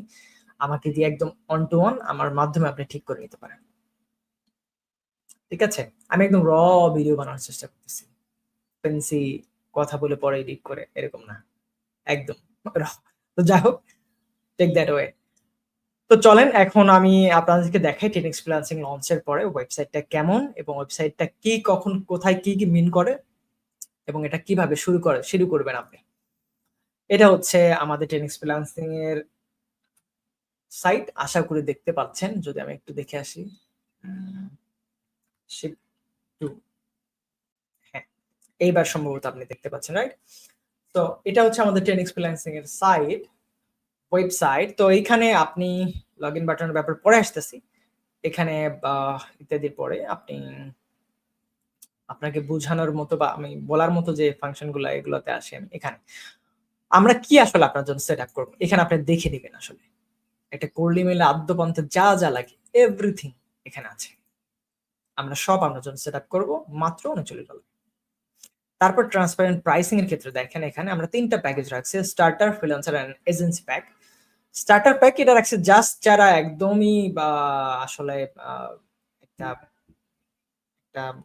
আমাকে দিয়ে একদম অন টু অন আমার মাধ্যমে আপনি ঠিক করে নিতে পারেন। ঠিক আছে? আমি একদম ভিডিও বানানোর চেষ্টা করতেছি। ফ্যান্সি কথা বলে পরে এডিট করে এরকম না। একদম র। তো যাই হোক, টেক দ্যাট ওয়ে। তো চলেন এখন আমি আপনাদেরকে দেখাই 10x ফ্রিল্যান্সিং লঞ্চের পরে ওয়েবসাইটটা কেমন, এবং ওয়েবসাইটটা কি, কখন, কোথায়, কি মিন করে, এবং এটা কিভাবে শুরু করবেন আপনি। এটা হচ্ছে আমাদের 10x ফ্রিল্যান্সিং এর সাইট, আশা করি দেখতে পাচ্ছেন। যদি আমি একটু দেখে আসি, শিফট টু, হ্যাঁ, এইবার সম্ভবত আপনি দেখতে পাচ্ছেন, রাইট? তো এটা হচ্ছে আমাদের 10x ফ্রিল্যান্সিং এর সাইট, ওয়েবসাইট। তো এইখানে আপনি লগইন বাটনের ব্যাপারে পরে আসতেছি, এখানে ইত্যাদির পরে আপনি, আপনাকে বোঝানোর মতো বা আমি বলার মতো যে ফাংশন গুলো, এগুলোতে আসি আমি। এখানে আমরা কি আসলে আপনার জন্য সেট আপ করবো, এখানে আপনি দেখে দিবেন আসলে একটা কোল্ড ইমেইলে আদ্যপান্তে যা যা লাগে এভরিথিং এখানে আছে। আমরা সব আপনার জন্য সেট আপ করবো মাত্র $39। তারপর ট্রান্সপারেন্ট প্রাইসিং এর ক্ষেত্রে দেখেন, এখানে আমরা 3টা প্যাকেজ রাখছি, starter, freelancer and agency pack. Starter pack এটা রাখছে জাস্ট যারা একদমই বা আসলে একটা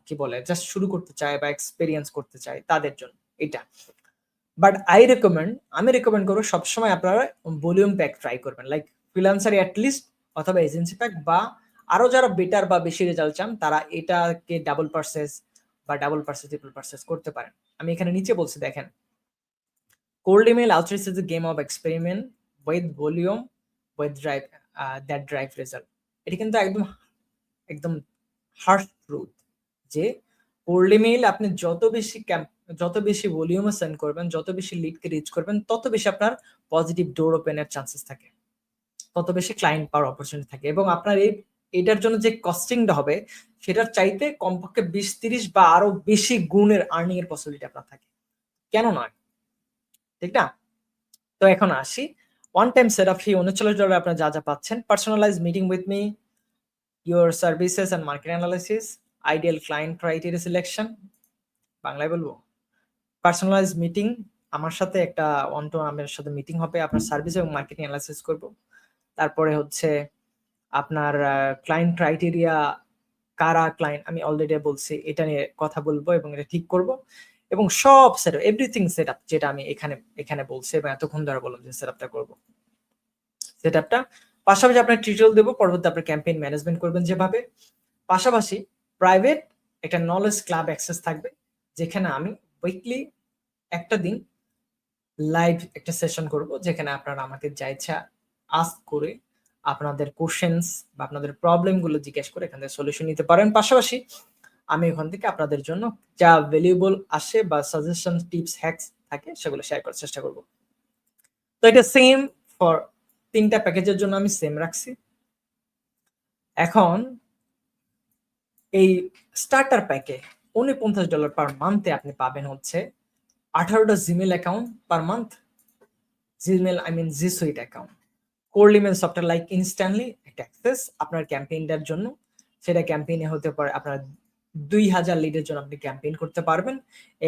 কি বলে, জাস্ট শুরু করতে চায় বা এক্সপেরিয়েন্স করতে চায় তাদের জন্য এটা। বাট আমি রেকমেন্ড করবো সবসময় আপনারা ভলিউম প্যাক ট্রাই করবেন, লাইক ফ্রিল্যান্সার অ্যাটলিস্ট, অথবা এজেন্সি প্যাক, বা আরো যারা বেটার বা বেশি রেজাল্ট চান তারা এটাকে ডাবল পারচেজ বা ট্রিপল পারচেজ করতে পারেন। আমি এখানে নিচে বলছি দেখেন, cold email outreach is a game of experiment with volume with drive result. এটা কিন্তু একদম একদম হার্ড ট্রুথ, যে কোল্ড ইমেইল আপনি যত বেশি ভলিউমে সেন্ড করবেন, যত বেশি লিডকে রিচ করবেন, তত বেশি আপনার পজিটিভ ডোর ওপেনের চান্সেস থাকে, তত বেশি ক্লায়েন্ট পাওয়ার অপরচুনিটি থাকে, এবং আপনার এটার জন্য যে কস্টিংটা হবে সেটার চাইতে কমপক্ষে 20-30 বা আরো বেশি গুণের আর্নিং এর পসিবিলিটি আপনার থাকে। কেন নয়, ঠিক না? তো এখন আসি, ওয়ান টাইম সেটআপ ফি $39 আপনারা যা যা পাচ্ছেন, personalize meeting with me, your services and market analysis, ideal client criteria selection, বাংলায় বলবো, পার্সোনালাইজ মিটিং, আমার সাথে একটা ওয়ান টু আমার সাথে মিটিং হবে, আপনার সার্ভিস এবং মার্কেটিং অ্যানালাইসিস করব। তারপরে হচ্ছে আপনার ক্লায়েন্ট ক্রাইটেরিয়া, কারা ক্লায়েন্ট, আমি অলরেডি বলছি, এটা নিয়ে কথা বলবো এবং এটা ঠিক করব, এবং সব সেটআপ এভরিথিং সেটআপ যেটা আমি এখানে এখানে বলছি এবং এতক্ষণ ধরে বললাম যে সেটআপটা করব, সেটআপটা পাশাপাশি আপনার টিউটোরিয়াল দেবো, পরবর্তী আপনার ক্যাম্পেইন ম্যানেজমেন্ট করবেন যেভাবে। পাশাপাশি প্রাইভেট একটা নলেজ ক্লাব অ্যাক্সেস থাকবে, যেখানে আমি উইকলি একটা দিন লাইভ একটা সেশন করব, যেখানে আপনারা আমাকে যা ইচ্ছা আস্ক করে আপনাদের কোশ্চেন্স বা আপনাদের প্রবলেমগুলো জিজ্ঞেস করে এখান থেকে সলিউশন নিতে পারেন। পাশাপাশি আমি ওখান থেকে আপনাদের জন্য যা ভ্যালুয়েবল আসে বা সাজেশন, টিপস, হ্যাকস থাকে সেগুলো শেয়ার করার চেষ্টা করব। তো এটা সেম ফর তিনটা প্যাকেজের জন্য আমি সেম রাখছি। এখন এই স্টার্টার প্যাকে $49 পার মান্থে আপনি পাবেন হচ্ছে 18টা Gmail account per month, Gmail I mean G Suite account, cold email software like Instantly একটা অ্যাক্সেস আপনার ক্যাম্পেইনটার জন্য, সেটা ক্যাম্পেইনে হতে পারে আপনার 2000 লিডের জন্য আপনি ক্যাম্পেইন করতে পারবেন,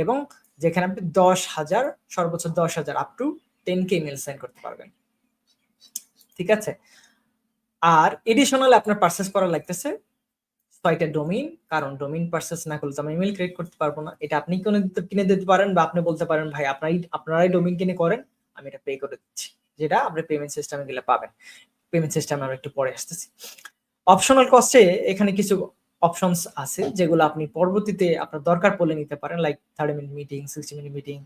এবং যেখানে আপনি 10,000 সর্বোচ্চ 10,000 up to 10K email send করতে পারবেন, ঠিক আছে। আর এডিশনাল আপনার পারচেস করা লাগতেছে 6টা ডোমেইন, কারণ ডোমেইন পারচেস না করলে তো আমি ইমেল ক্রিয়েট করতে পারবো না। এটা আপনি কিনে দিতে পারেন, বা আপনি বলতে পারেন ভাই আপনারাই ডোমেইন কিনে করেন, আমি এটা পে করে দিচ্ছি, যেটা আপনি পেমেন্ট সিস্টেমে গেলে পাবেন। পেমেন্ট সিস্টেম আমরা একটু পরে আসতেছি। অপশনাল কস্টে এখানে কিছু অপশনস আছে যেগুলো আপনি পরবর্তীতে আপনার দরকার পড়লে নিতে পারেন, like 30 minute meeting, 60 minute meeting,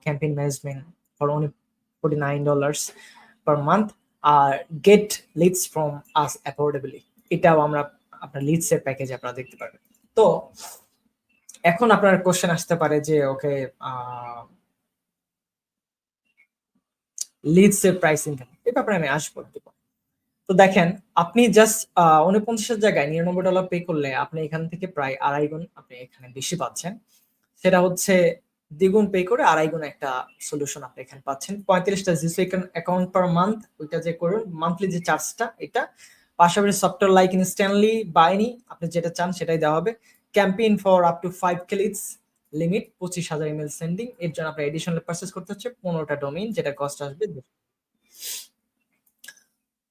campaign management for only $49 per month, আর get leads from us affordably, এটাও আমরা আপনার লিডস এর প্যাকেজ আপনারা দেখতে পারবেন। তো এখন আপনার কোশ্চেন আসতে পারে যে ওকে, লিডস এর প্রাইসিং কেন, এই ব্যাপারে আমি আসবো। তো দেখেন, আপনি জাস্ট 49-এর জায়গায় $99 পে করলে আপনি এখান থেকে প্রায় 2.5 গুণ আপনি এখানে বেশি পাচ্ছেন। সেটা হচ্ছে দ্বিগুণ পে করে 2.5 গুণ একটা সলিউশন আপনি এখানে পাচ্ছেন। 35টা জিসো অ্যাকাউন্ট পার মান্থ, ওইটা যে করুন মান্থলি যে চার্জটা এটা, পাশাপাশি সফটওয়্যার লাইক ইনস্ট্যান্টলি বাইনি, আপনি যেটা চান সেটাই দেওয়া হবে। Campaign for up to 5K leads, limit 25,000 email sending, এর জন্য আপনার এডিশনাল পারচেজ করতে হচ্ছে 15টা ডোমেইন, যেটা কস্ট আসবে,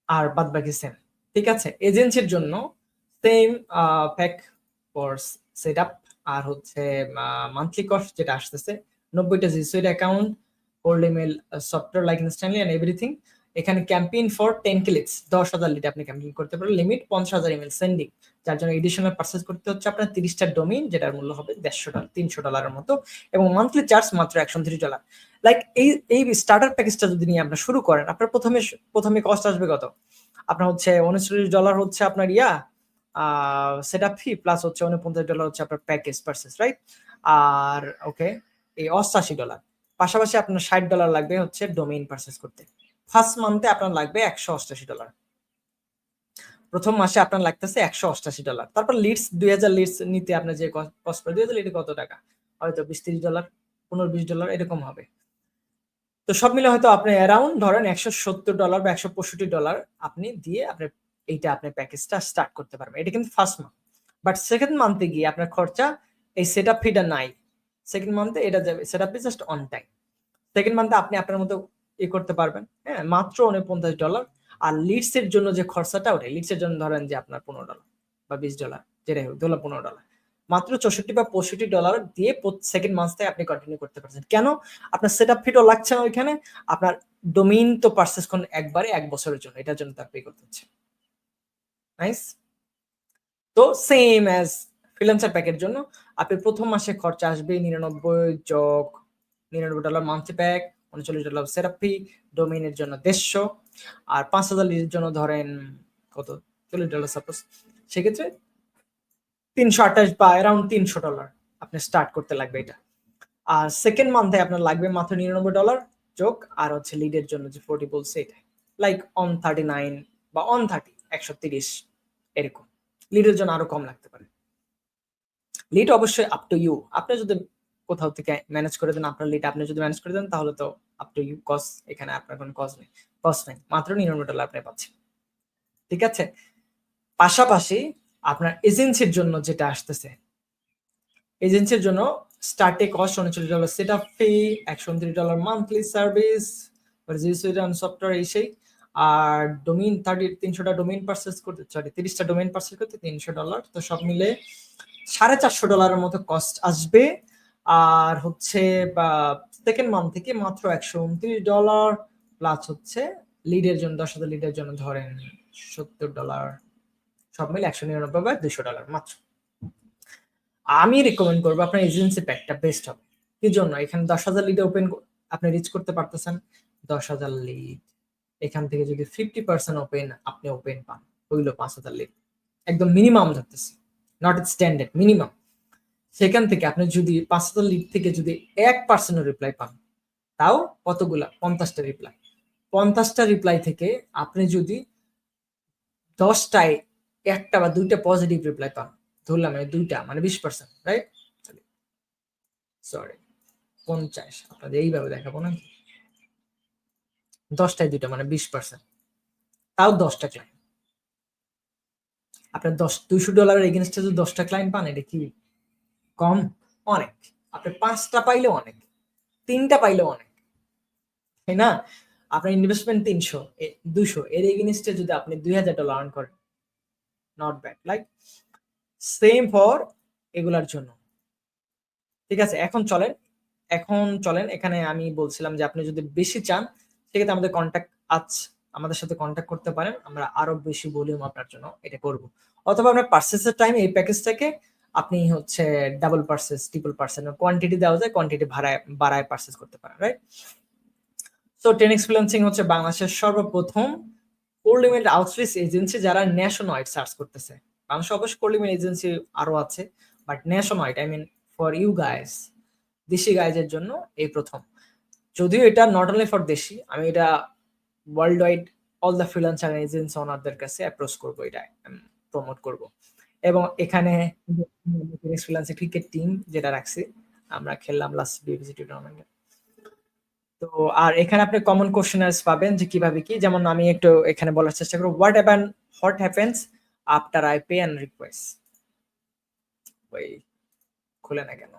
আর বাদ বাকি সেম, ঠিক আছে। এজেন্সির জন্য সেম প্যাক ফর সেটআপ, আর হচ্ছে মান্থলি কস্ট যেটা আসতেছে 90টা G Suite account, cold email software like Instantly and everything. এখানে campaign for 10K leads, 10,000 lead আপনি ক্যাম্পেইন করতে পারেন, লিমিট 50,000 ইমেল সেন্ডিং, যার জন্য এডিশনাল পারচেজ করতে হচ্ছে আপনার 30টা ডোমেইন, যেটার মূল্য হবে $150, $300 মতো, এবং মান্থলি চার্জ মাত্র $130। লাইক এই স্টার্টার প্যাকেজটা যদি নিয়ে আপনার শুরু করেন, আপনার প্রথমে কস্ট আসবে কত, আপনার হচ্ছে $39 হচ্ছে আপনার সেটআপ ফি, প্লাস হচ্ছে $49 হচ্ছে আপনার প্যাকেজ পারচেজ, রাইট। আর ওকে, এই $88, পাশাপাশি আপনার $60 লাগবে হচ্ছে ডোমেইন পারচেজ করতে। ফার্স্ট মান্থে আপনার লাগবে $188, প্রথম মাসে আপনার লাগতেছে $188। তারপর লিডস 2000 লিডস নিতে আপনার যে কস্ট পড়ে, 2000 লিডে কত টাকা, হয়তো $20-30, $15-20 এরকম হবে। তো সব মিলে হয়তো আপনি অ্যারাউন্ড ধরেন $170 বা $165 আপনি দিয়ে আপনার এইটা আপনার প্যাকেজটা স্টার্ট করতে পারবেন। এটা কিন্তু ফার্স্ট মান্থ, বাট সেকেন্ড মান্থে গিয়ে আপনার খরচা এই সেটআপ ফিটা নাই। সেকেন্ড মান্থে এটা যাবে, setup fee just one time. Second মান্থে আপনি আপনার মতো করতে পারবেন, হ্যাঁ, মাত্র $49। আর লিডস এর জন্য যে খরচাটা ওঠে, লিডস এর জন্য ধরেন যে আপনার $15 বা $20, যেটাই হোক, ধরলাম $15, মাত্র 64 বা $65 দিয়ে সেকেন্ড মান্থে আপনি কন্টিনিউ করতে পারছেন। কেন? আপনার সেটআপ ফিটাও লাগছে না ওইখানে, আপনার ডোমেইন তো পারচেজ করেন একবারে 1 বছরের জন্য, এটার জন্য তার পে করতে হচ্ছে। নাইস। তো সেম অ্যাজ ফ্রিল্যান্সার প্যাকের জন্য আপনি প্রথম মাসে খরচা আসবে 99 যোগ $99 মান্থলি প্যাক, $39 সেটআপ ফি, ডোমেইনের জন্য 150, আর 5,000 লিডের জন্য ধরেন কত, $40 সাপোজ, সেক্ষেত্রে 328 বা অ্যারাউন্ড $300 আপনি স্টার্ট করতে লাগবে এটা। আর সেকেন্ড মান্থে আপনার লাগবে মাত্র $99 যোগ, আর হচ্ছে লিডের জন্য যে 40 বলছে এটা, লাইক অন 39 বা অন 30, 130 এরকম। লিডের জন্য আরো কম লাগতে পারে। লিড অবশ্যই আপ টু ইউ, আপনি যদি কোথাও থেকে ম্যানেজ করে দেন আপনার লিড, আপনি যদি ম্যানেজ করে দেন তাহলে তো আপ টু ইউ, কস্ট এখানে আপনার কোনো কস্ট নেই, মাত্র $99 আপনি পাচ্ছেন। ঠিক আছে, পাশাপাশি আপনার এজেন্সির জন্য যেটা আসতেছে, এজেন্সির জন্য স্টার্টে cost $39 set up fee, $129 monthly service, software এই সেই, আর ডোমেইন 300টা ডোমেইন পারচেজ করতে, সরি 30টা ডোমেইন পারচেজ করতে $300, তো সব মিলে $450 মতো কস্ট আসবে। আর হচ্ছে সেকেন্ড মান্থ থেকে মাত্র $129 প্লাস হচ্ছে লিডের জন্য 10,000 লিডের জন্য ধরেন $70, সব মিলে $199 বা $200 মাত্র। আমি রেকমেন্ড করবো আপনার এজেন্সি প্যাকটা বেস্ট হবে। কি জন্য? এখানে 10,000 লিড ওপেন আপনি রিচ করতে পারতেছেন, 10,000 লিড এখান থেকে যদি 50% ওপেন আপনি ওপেন পান, হইলো 5,000 লিড, একদম মিনিমাম ধরতেছি, নট স্ট্যান্ডার্ড, মিনিমাম। সেখান থেকে আপনি যদি 5,000 লিড থেকে যদি 1% রিপ্লাই পান, তাও কতগুলা? 50টা রিপ্লাই। 50টা রিপ্লাই থেকে আপনি যদি 10টায় 1টা বা 2টা পজিটিভ রিপ্লাই পান, ধরলাম 2টা মানে 20%, রাইট? সরি 50, আপনাদের এইভাবে দেখাবো না, 10টায় 2টা মানে 20%, তাও 10টা ক্লায়েন্ট। আপনার $200 এগেনস্টে যদি 10টা ক্লায়েন্ট পান, এটা কি কম? অনেক। আপনি 5টা পাইলে অনেক, 3টা পাইলে অনেক, তাই না? আপনার ইনভেস্টমেন্ট 200, এর এগেনস্টে যদি আপনি $2,000 আর্ন করেন, not bad, like same for এগুলার জন্য। ঠিক আছে, এখন চলেন এখানে আমি বলছিলাম যে আপনি যদি বেশি চান সেক্ষেত্রে আমাদের সাথে কন্ট্যাক্ট করতে পারেন, আমরা আরো বেশি ভলিউম আপনার জন্য এটা করব। অথবা আপনার পারচেসের টাইম এই প্যাকেজটাকে আপনি হচ্ছে double purchase, triple purchase, quantity দেওয়া যায়, কোয়ান্টিটি বাড়ায় পারচেস করতে পারেন, রাইট? সো 10x ফ্রিল্যান্সিং হচ্ছে বাংলাদেশের সর্বপ্রথম কোর লিমিটেড আউটসোর্স এজেন্সি যারা ন্যাশনাল সার্চ করতেছে। বাংলাদেশে অবশ্যই কোর লিমিটেড এজেন্সি আরো আছে, but national, I mean for you guys, দেশি গাইজের জন্য এই প্রথম। যদিও এটা নট অনলি ফর দেশি, আমি এটা world wide all the freelancer agency ওনারদের কাছে অ্যাপ্রোচ করবো, এটা প্রমোট করব। এবং এখানে ফ্রিল্যান্সিং ক্রিকেট টিম যেটা রাখছি, আমরা খেললাম লাস্ট বিবিসি টুর্নামেন্টে। তো আর এখানে আপনি কমন কোশ্চেনার্স পাবেন যে কিভাবে কি, যেমন আমি একটু এখানে বলার চেষ্টা করব, what happens after I pay and request. ওই খুলে না কেন?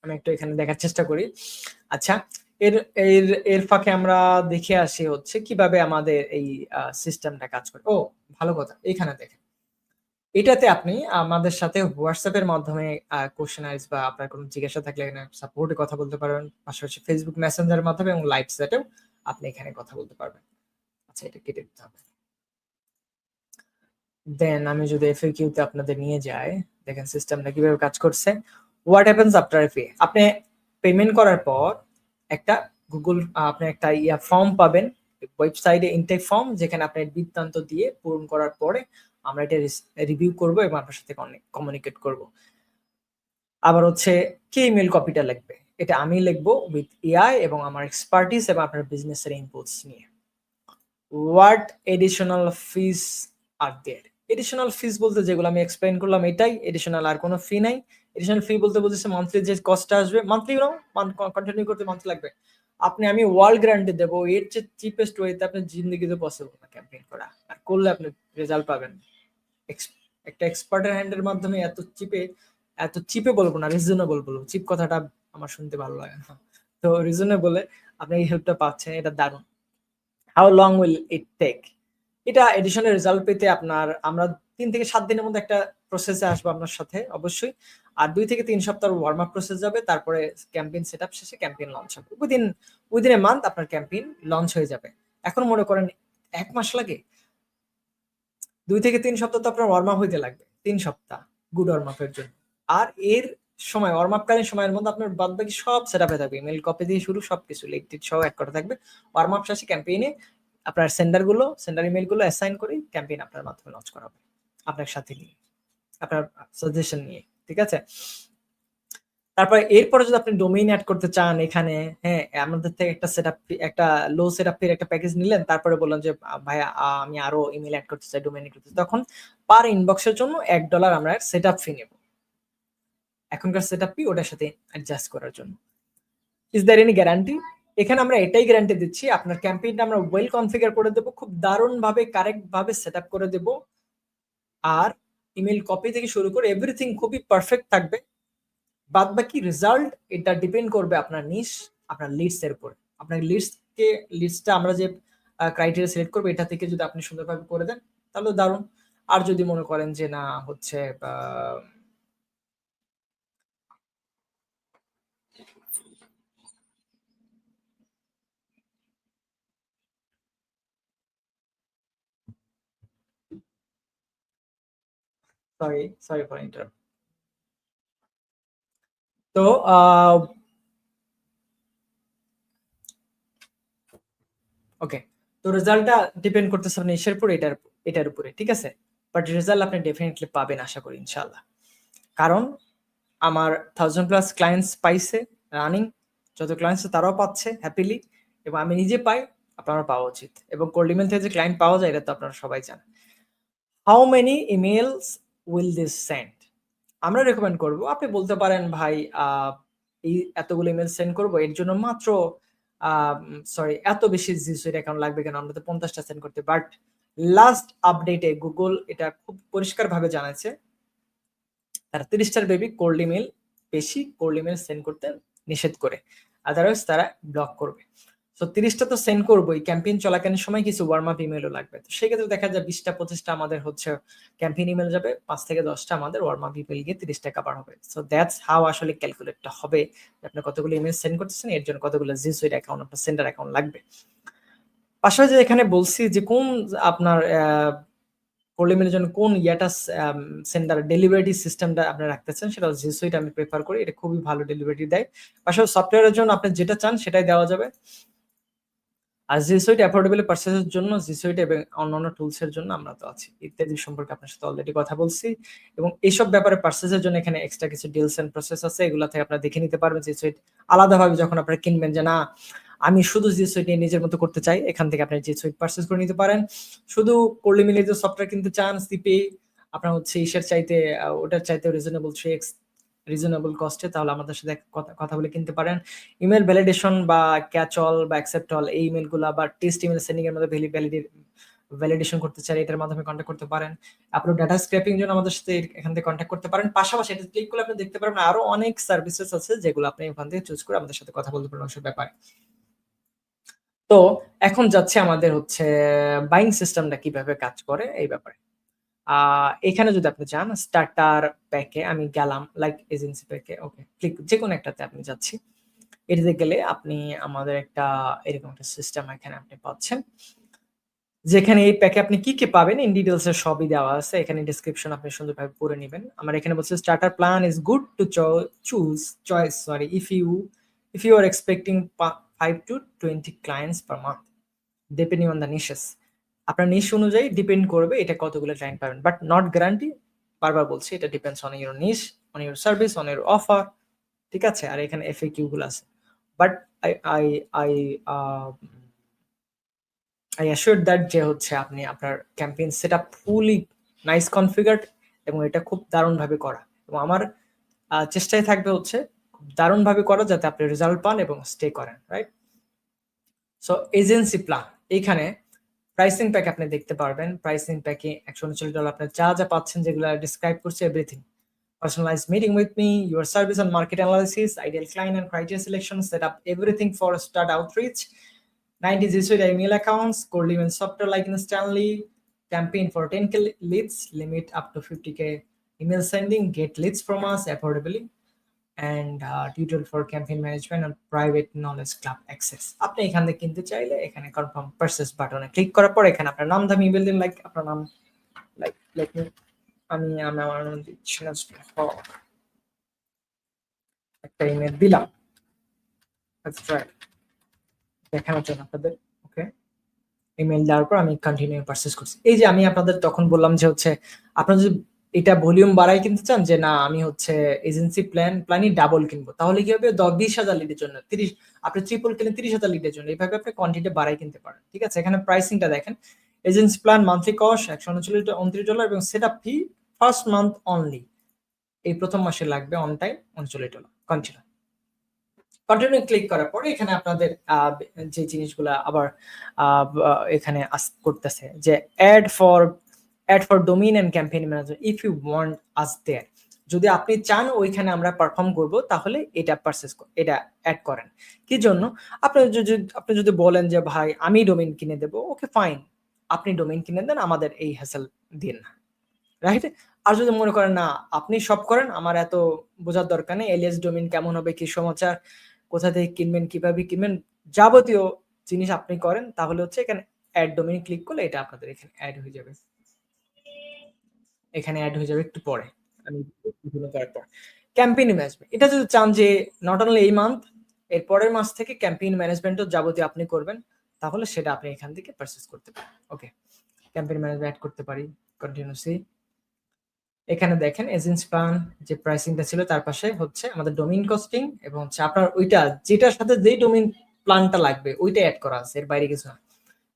আমি একটু এখানে দেখার চেষ্টা করি। আচ্ছা, এর এর এর ফাঁকে আমরা দেখে আসি হচ্ছে কিভাবে আমাদের এই সিস্টেমটা কাজ করে। ও ভালো কথা, এখানে দেখেন, এটাতে আপনি আমাদের সাথে হোয়াটসঅ্যাপ এর মাধ্যমে কোশ্চেনাইজ বা আপনার কোনো জিজ্ঞাসা থাকলে এখানে সাপোর্টে কথা বলতে পারবেন, পাশাপাশি ফেসবুক মেসেঞ্জারের মাধ্যমে এবং লাইভ চ্যাটেও আপনি এখানে কথা বলতে পারবেন। আচ্ছা, এটা কেটে দিতে হবে। দেন আমি যদি এফএকিউ তে আপনাদের নিয়ে যাই, দেখেন সিস্টেমটা কিভাবে কাজ করছে। হোয়াট হ্যাপেন্স আফটার পে, আপনি পেমেন্ট করার পর একটা গুগল আপনি একটা ফর্ম পাবেন ওয়েবসাইটে, ইনটেক ফর্ম, যেখানে আপনি বৃত্তান্ত দিয়ে পূরণ করার পরে আমরা এটা রিভিউ করব এবং আপনার সাথে কমিউনিকেট করব। আবার হচ্ছে কি ইমেল কপিটা লিখবে, এটা আমি লিখবো উইথ এআই এবং আমার এক্সপার্টিস এবং আপনার বিজনেসের ইনপুটস নিয়ে। What additional fees are there, additional fees বলতে যেগুলো আমি এক্সপ্লেইন করলাম এটাই, এডিশনাল আর কোনো ফি নাই। এডিশনাল ফি বলতে বুঝেছে মান্থলি যে কস্টটা আসবে, মান্থলি কন্টিনিউ করতে মান্থলি লাগবে। আমি ওয়ার্ল্ড গ্যারান্টি দেবো, এর চেয়ে চিপেস্ট ওয়েতে আপনি জিন্দেগিতে পসিবল না ক্যাম্পেইন করা, আর করলে আপনি রেজাল্ট পাবেন। একটা এক্সপার্টের হ্যান্ডের মাধ্যমে এত চিপে বলবো না, রিজনেবল বলবো, চিপ কথাটা আমার শুনতে ভালো লাগে না, তো রিজনেবলে আপনি এই হেল্পটা পাচ্ছেন, এটা দারুণ। How long will it take, এটা এডিশনের রেজাল্ট পেতে আমরা 3 থেকে 7 দিনের মধ্যে একটা প্রসেসে আসবো আপনার সাথে অবশ্যই। আর 2 থেকে 3 সপ্তাহ ওয়ার্ম আপ প্রসেস যাবে, তারপরে ক্যাম্পেইন সেটআপ শেষে ক্যাম্পেইন লঞ্চ হবে। উইদিন এ মান্থ আপনার ক্যাম্পেইন লঞ্চ হয়ে যাবে। এখন মনে করেন 1 মাস লাগে, 2 থেকে 3 সপ্তাহ তো আপনার ওয়ার্ম আপ হইতে লাগবে, 3 সপ্তাহ গুড ওয়ার্ম আপের জন্য। আর এর সময় ওয়ার্ম আপ কালীন সময়ের মধ্যে আপনার বাদবাকি সব সেটআপে থাকবে, ইমেল কপি দিয়ে শুরু সবকিছু লিঙ্কড সব এক করা থাকবে। ওয়ার্ম আপ শেষে ক্যাম্পেইনে আপনার সেন্ডার ইমেল গুলো অ্যাসাইন করে ক্যাম্পেইন আপনার মাধ্যমে লঞ্চ করা হবে, আপনার সাথে নিয়ে, আপনার সাজেশন নিয়ে। ঠিক আছে, তারপরে এরপরে যদি আপনি ডোমেইন এড করতে চান এখানে, হ্যাঁ? আমাদের থেকে একটা সেটআপ ফি, একটা লো সেটআপ ফির একটা প্যাকেজ নিলেন। তারপরে বললেন যে, ভাইয়া আমি আরো ইমেইল এড করতে চাই, ডোমেইন এড করতে চাই।" তখন পার ইনবক্সের জন্য $1 আমরা সেটআপ ফি নেব। এখনকার সেটআপ ফি ওটার সাথে অ্যাডজাস্ট করার জন্য। Is there any guarantee? এখানে আমরা এটাই গ্যারান্টি দিচ্ছি, আপনার ক্যাম্পেইনটা আমরা ওয়েল কনফিগার করে দেব, খুব দারুণভাবে কারেক্ট ভাবে সেটআপ করে দেব। আর ইমেইল কপি থেকে শুরু করে এভরিথিং খুবই পারফেক্ট থাকবে। বাদবাকি রেজাল্ট এটা ডিপেন্ড করবে আপনার নিশ, আপনার লিডস এর উপর। আপনার লিডসটা আমরা যে ক্রাইটেরিয়া সিলেক্ট করবো এটা থেকে যদি আপনি সুন্দরভাবে করে দেন তাহলে দারুণ। আর যদি মনে করেন যে না হচ্ছে সরি ফর ইন্টারাপ্ট। তো ওকে, তো রেজাল্টটা ডিপেন্ড করতেছে আপনার ইসের উপর, এটার উপরে, ঠিক আছে? বাট রেজাল্ট আপনি ডেফিনেটলি পাবেন আশা করি ইনশাআল্লাহ। কারণ আমার 1000+ ক্লায়েন্টস পাইছে রানিং, যত ক্লায়েন্টস তারাও পাচ্ছে হ্যাপিলি, এবং আমি নিজে পাই, আপনারা পাওয়া উচিত। এবং কোল্ড ইমেল থেকে যে ক্লায়েন্ট পাওয়া যায় এটা তো আপনারা সবাই জানেন। How many emails will this send? আমরা রেকমেন্ড করব, আপনি বলতে পারেন ভাই এই এতগুলো ইমেল সেন্ড করব, এর জন্য মাত্র সরি এত বেশি জি সুইট অ্যাকাউন্ট লাগবে কেন, আমরা তো 50টা সেন্ড করতে। বাট লাস্ট আপডেটে গুগল এটা খুব পরিষ্কারভাবে জানাচ্ছে, তারা 30টার কোল্ড ইমেল, বেশি কোল্ড ইমেল সেন্ড করতে নিষেধ করে, আদারওয়াইজ তারা ব্লক করবে। সো 30টা তো সেন্ড করবোই, ক্যাম্পেইন চলাকালীন সময় কিছু ওয়ার্ম আপ ইমেলও লাগবে। তো সেক্ষেত্রে দেখা যায় 20টা-25টা আমাদের হচ্ছে ক্যাম্পেইন ইমেল যাবে, 5 থেকে 10টা আমাদের ওয়ার্ম আপ ইমেল গিয়ে 30টা কভার হবে। সো দ্যাটস হাউ আসলে ক্যালকুলেটটা হবে, আপনি কতগুলো ইমেল সেন্ড করতেছেন, এর জন্য কতগুলো জি সুইট অ্যাকাউন্ট, আপনার সেন্ডার অ্যাকাউন্ট লাগবে। পাশাপাশি এখানে বলছি যে কোন আপনার কোল্ড ইমেইলের জন্য কোন ইয়াটা সেন্ডার ডেলিভারি সিস্টেমটা আপনি রাখতেছেন, সেটা জি সুইট আমি প্রেফার করি, এটা খুবই ভালো ডেলিভারি দেয়। পাশাপাশি সফটওয়্যারের জন্য আপনি যেটা চান সেটাই দেওয়া যাবে। আর জি সুইট অ্যাফোর্ডেবল পারচেজের জন্য জি সুইট এবং অন্যান্য টুলস এর জন্য আমরা তো আছি, ইত্যাদি সম্পর্কে আপনার সাথে অলরেডি কথা বলছি। এবং এইসব ব্যাপারে পারচেজের জন্য এখানে এক্সট্রা কিছু ডিলস এন্ড প্রসেস আছে, এগুলা থেকে আপনারা দেখে নিতে পারবেন। জি সুইট আলাদাভাবে যখন আপনারা কিনবেন যে না আমি শুধু জি সুইট নিয়ে নিজের মতো করতে চাই, এখান থেকে আপনি জি সুইট পারচেজ করে নিতে পারেন। শুধু কোল্ড ইমেইলের যে সফটওয়্যার কিনতে চান সিপি, আপনার হচ্ছে ইসের চাইতে ওটার চাইতে রিজনেবল 3x রিজনেবল কস্টে, তাহলে আমাদের সাথে কথা বলে কিনতে পারেন। ইমেল ভ্যালিডেশন বা ক্যাচ অল বা অ্যাকসেপ্ট অল এই ইমেলগুলা বা টেস্ট ইমেল সেন্ডিং এর মধ্যে ভ্যালিডেশন করতে চাইলে এটার মাধ্যমে কন্ট্যাক্ট করতে পারেন। আপলোড ডাটা স্ক্র্যাপিং জন্য আমাদের সাথে এখান থেকে কন্ট্যাক্ট করতে পারেন। পাশাপাশি এটা ক্লিক করলে আপনি দেখতে পারবেন আরো অনেক সার্ভিসেস আছে যেগুলো আপনি ওখান থেকে চুজ করে আমাদের সাথে কথা বলতে পারেন ওসব ব্যাপারে। তো এখন যাচ্ছে আমাদের হচ্ছে বাইং সিস্টেমটা কিভাবে কাজ করে এই ব্যাপারে। এখানে যদি আপনি যান স্টার্টার প্যাকে আমি গেলাম, লাইক এজেন্সি প্যাকে, ওকে ক্লিক যেকোনো একটাতে আপনি যাচ্ছি। এটাতে গেলে আপনি আমাদের একটা এরকম একটা সিস্টেম এখানে আপনি পাচ্ছেন, যেখানে এই প্যাকে আপনি কি পাবেন ইন ডিটেইলস এর সবই দেওয়া আছে। এখানে ডেসক্রিপশন আপনি সুন্দরভাবে পড়ে নেবেন। আমার এখানে বলছে starter plan is good to choice sorry if you are expecting 5 to 20 clients per month depending on the niches. আপনার নিশ অনুযায়ী ডিপেন্ড করবে এটা কতগুলো ক্লায়েন্ট পাবেন, বাট নট গ্যারান্টি। বারবার বলছি এটা depends on your niche, on your service, on your offer, ঠিক আছে? আর এখানে এফএকিউ গুলো আছে। But I I I I assure that যে হচ্ছে আপনি আপনার ক্যাম্পেইন সেটআপ ফুলি নাইস কনফিগার্ড এবং এটা খুব দারুণভাবে করা, এবং আমার চেষ্টায় থাকবে হচ্ছে খুব দারুণভাবে করা যাতে আপনি রেজাল্ট পান এবং স্টে করেন, রাইট? সো এজেন্সি প্ল্যান, এইখানে প্রাইসিং প্যাক আপনি দেখতে পারবেন। প্রাইসিং প্যাকে $139 আপনার যা পাচ্ছেন যেগুলো ডিসক্রাইব করছে everything. Personalized meeting with me, your service and market analysis, ideal client and criteria selection, set up everything for start outreach, 90 G Suite email accounts, cold email software like Instantly, campaign for 10K leads, limit up to 50K email sending, get leads from us affordably, and tutorial for campaign management and private knowledge club access. আপনি এখান থেকে কিনতে চাইলে এখানে confirm purchase বাটনে click করার পর এখানে আপনার নাম দাম ইমেল দিন, লাইক আপনার নাম, লাইক লেট মি আমি আমার নাম দিচ্ছি না, একটা ইমেল দিলাম দেখানোর জন্য আপনাদের। ওকে, ইমেল দেওয়ার পর আমি কন্টিনিউ পারচেজ করছি। এই যে আমি আপনাদের তখন বললাম যে হচ্ছে আপনার যদি এটা ভলিউম বাড়াই কিনতে চান যে না আমি হচ্ছে এজেন্সি প্ল্যানই ডাবল কিনবো, তাহলে কি হবে 20,000 লিডের জন্য 30, আপনি ট্রিপল কিনে 30,000 লিডের জন্য, এইভাবে আপনি কোয়ান্টিটি বাড়াই কিনতে পারেন। ঠিক আছে, এখানে প্রাইসিংটা দেখেন, এজেন্সি প্ল্যান মান্থলি কস্ট $139 এবং সেট আপ ফি ফার্স্ট মান্থ অনলি, এই প্রথম মাসে লাগবে অন টাইম $39। কন্টিনিউ ক্লিক করার পরে এখানে আপনাদের যে জিনিসগুলা আবার এখানে করতেছে যে add for domain and campaign manager if you want us there, যদি আপনি চান ওইখানে আমরা পারফর্ম করব তাহলে এটা এটা অ্যাড করেন। কি জন্য? আপনি যদি বলেন যে ভাই আমি ডোমেইন কিনে দেব, ওকে ফাইন, আপনি ডোমেইন কিনে দেন, আমাদের এই হ্যাসেল দিন না, রাইট? আর যদি মনে করেন না আপনি সব করেন, আমার এত বোঝার দরকার নেই, এলিয়াস ডোমেইন কেমন হবে, কি সমাচার, কোথা থেকে কিনবেন, কিভাবে কিনবেন, যাবতীয় জিনিস আপনি করেন, তাহলে হচ্ছে এখানে অ্যাড ডোমেইন ক্লিক করলে এটা আপনাদের এখানে অ্যাড হয়ে যাবে। এখানে অ্যাড হয়ে যাবে একটু পরে, আমি বিভিন্ন করার পর। ক্যাম্পেইন ম্যানেজমেন্ট, এটা যদি চান যে নট অনলি এই মান্থ, এর পরের মাস থেকে ক্যাম্পেইন ম্যানেজমেন্টও যাবতীয় আপনি করবেন, তাহলে সেটা আপনি এখান থেকে পারচেজ করতে পারেন। ওকে, ক্যাম্পেইন ম্যানেজমেন্ট অ্যাড করতে পারি, কন্টিনিউসলি। এখানে দেখেন এজেন্সি প্ল্যান যে প্রাইসিংটা ছিল তার পাশে হচ্ছে আমাদের ডোমেইন কস্টিং এবং হচ্ছে আপনার ওইটা যেটার সাথে যেই ডোমেইন প্ল্যানটা লাগবে ওইটা অ্যাড করা আছে, এর বাইরে কিছু না।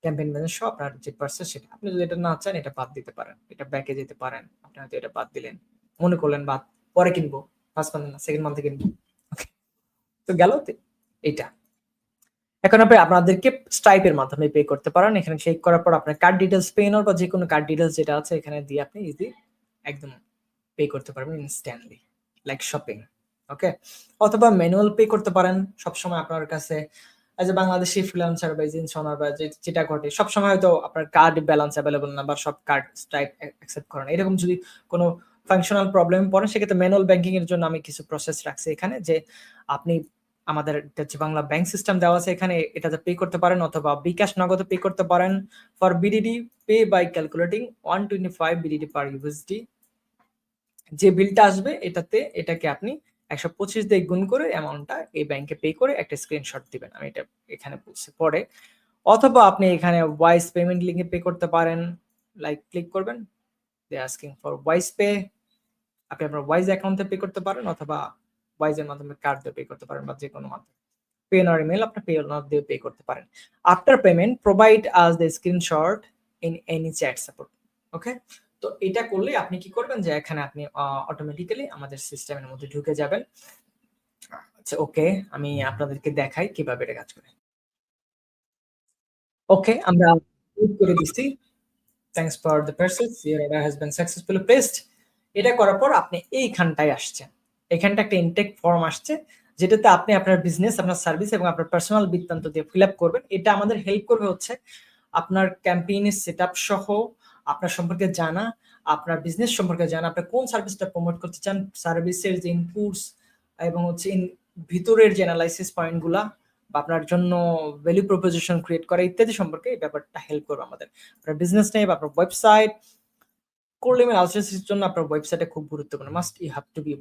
ক্যাম্পেইন ম্যানেজার সহ আপনার যে পারচেজ সেটা, আপনি যদি এটা না চান এটা বাদ দিতে পারেন, এটা ব্যাকে যেতে পারেন, আপনি হয়তো এটা বাদ দিলেন, মনে করলেন বাদ পরে কিনবো, ফার্স্ট মান্থ না সেকেন্ড মান্থে কিনবো, ওকে, তো গেল এইটা। এখন আপনি আপনাদেরকে স্ট্রাইপের মাধ্যমে পে করতে পারেন, এখানে ক্লিক করার পর আপনার কার্ড ডিটেলস, পেনর বা যে কোনো কার্ড ডিটেলস যেটা আছে এখানে দিয়ে আপনি ইজি একদম পে করতে পারবেন ইনস্ট্যান্টলি, লাইক শপিং। ওকে, অথবা ম্যানুয়াল পে করতে পারেন। সবসময় আপনার কাছে এজ এ বাংলাদেশি ফ্রিল্যান্সার বা এজেন্সি ওনার বা যেটা ঘটে, সবসময় হয়তো আপনার কার্ড ব্যালেন্স অ্যাভেলেবল না বা সব কার্ড স্ট্রাইপ অ্যাকসেপ্ট করে না, এরকম যদি কোনো ফাংশনাল প্রবলেম পড়েন সেক্ষেত্রে ম্যানুয়াল ব্যাংকিং এর জন্য আমি কিছু প্রসেস রাখছি এখানে, যে আপনি আমাদের যে বাংলা ব্যাংক সিস্টেম দেওয়া আছে এখানে এটাতে পে করতে পারেন, অথবা বিকাশ নগদে পে করতে পারেন। For BDT pay by calculating 125 BDT per USD, যে বিলটা আসবে এটাকে আপনি 125 দিয়ে গুণ করে অ্যামাউন্টটা এই ব্যাংকে পে করে একটা স্ক্রিনশট দিবেন, আমি এটা এখানে বলছি পরে। অথবা আপনি এখানে ওয়াইজ পেমেন্ট লিঙ্কে পে করতে পারেন, লাইক ক্লিক করবেন, দে আস্কিং ফর ওয়াইজ পে, আপনি আপনার ওয়াইজ অ্যাকাউন্টে পে করতে পারেন, অথবা ওয়াইজের মাধ্যমে কার্ড দিয়ে পে করতে পারেন, বা যে কোনো মাধ্যমে পে নর ইমেল আপনি পে নর দিয়ে পে করতে পারেন। After payment provide us the screenshot in any chat support. Okay, তো এটা করলে আপনি কি করবেন যে এখানে আপনি অটোমেটিক্যালি আমাদের সিস্টেমের মধ্যে ঢুকে যাবেন। আচ্ছা ওকে, আমি আপনাদেরকে দেখাই কিভাবে এটা কাজ করে। ওকে, আমরা ক্লিক করে দিচ্ছি, thanks for the purchase, your order has been successfully placed. এটা করার পর আপনি এইখানটায় আসছেন, এখানটা একটা ইনটেক ফর্ম আসছে, যেটাতে আপনি আপনার বিজনেস, আপনার সার্ভিস এবং আপনার পার্সোনাল বৃত্তান্ত দিয়ে ফিল আপ করবেন। এটা আমাদের হেল্প করবে হচ্ছে আপনার ক্যাম্পেইনের সেট আপ সহ আপনার সম্পর্কে জানা, আপনার বিজনেস সম্পর্কে জানা, আপনি কোন সার্ভিসটা প্রমোট করতে চান, সার্ভিসের যে ইনপুটস এবং হচ্ছে ভিতরের যে অ্যানালাইসিস পয়েন্টগুলা, বা আপনার জন্য ভ্যালু প্রপোজিশন ক্রিয়েট করা ইত্যাদি সম্পর্কে এই ব্যাপারটা হেল্প করবে আমাদের। আপনার বিজনেস নেম, আপনার ওয়েবসাইট, কোর লেভেল আউটসোর্সিং জন্য আপনার ওয়েবসাইটে খুব গুরুত্বপূর্ণ, must you have to be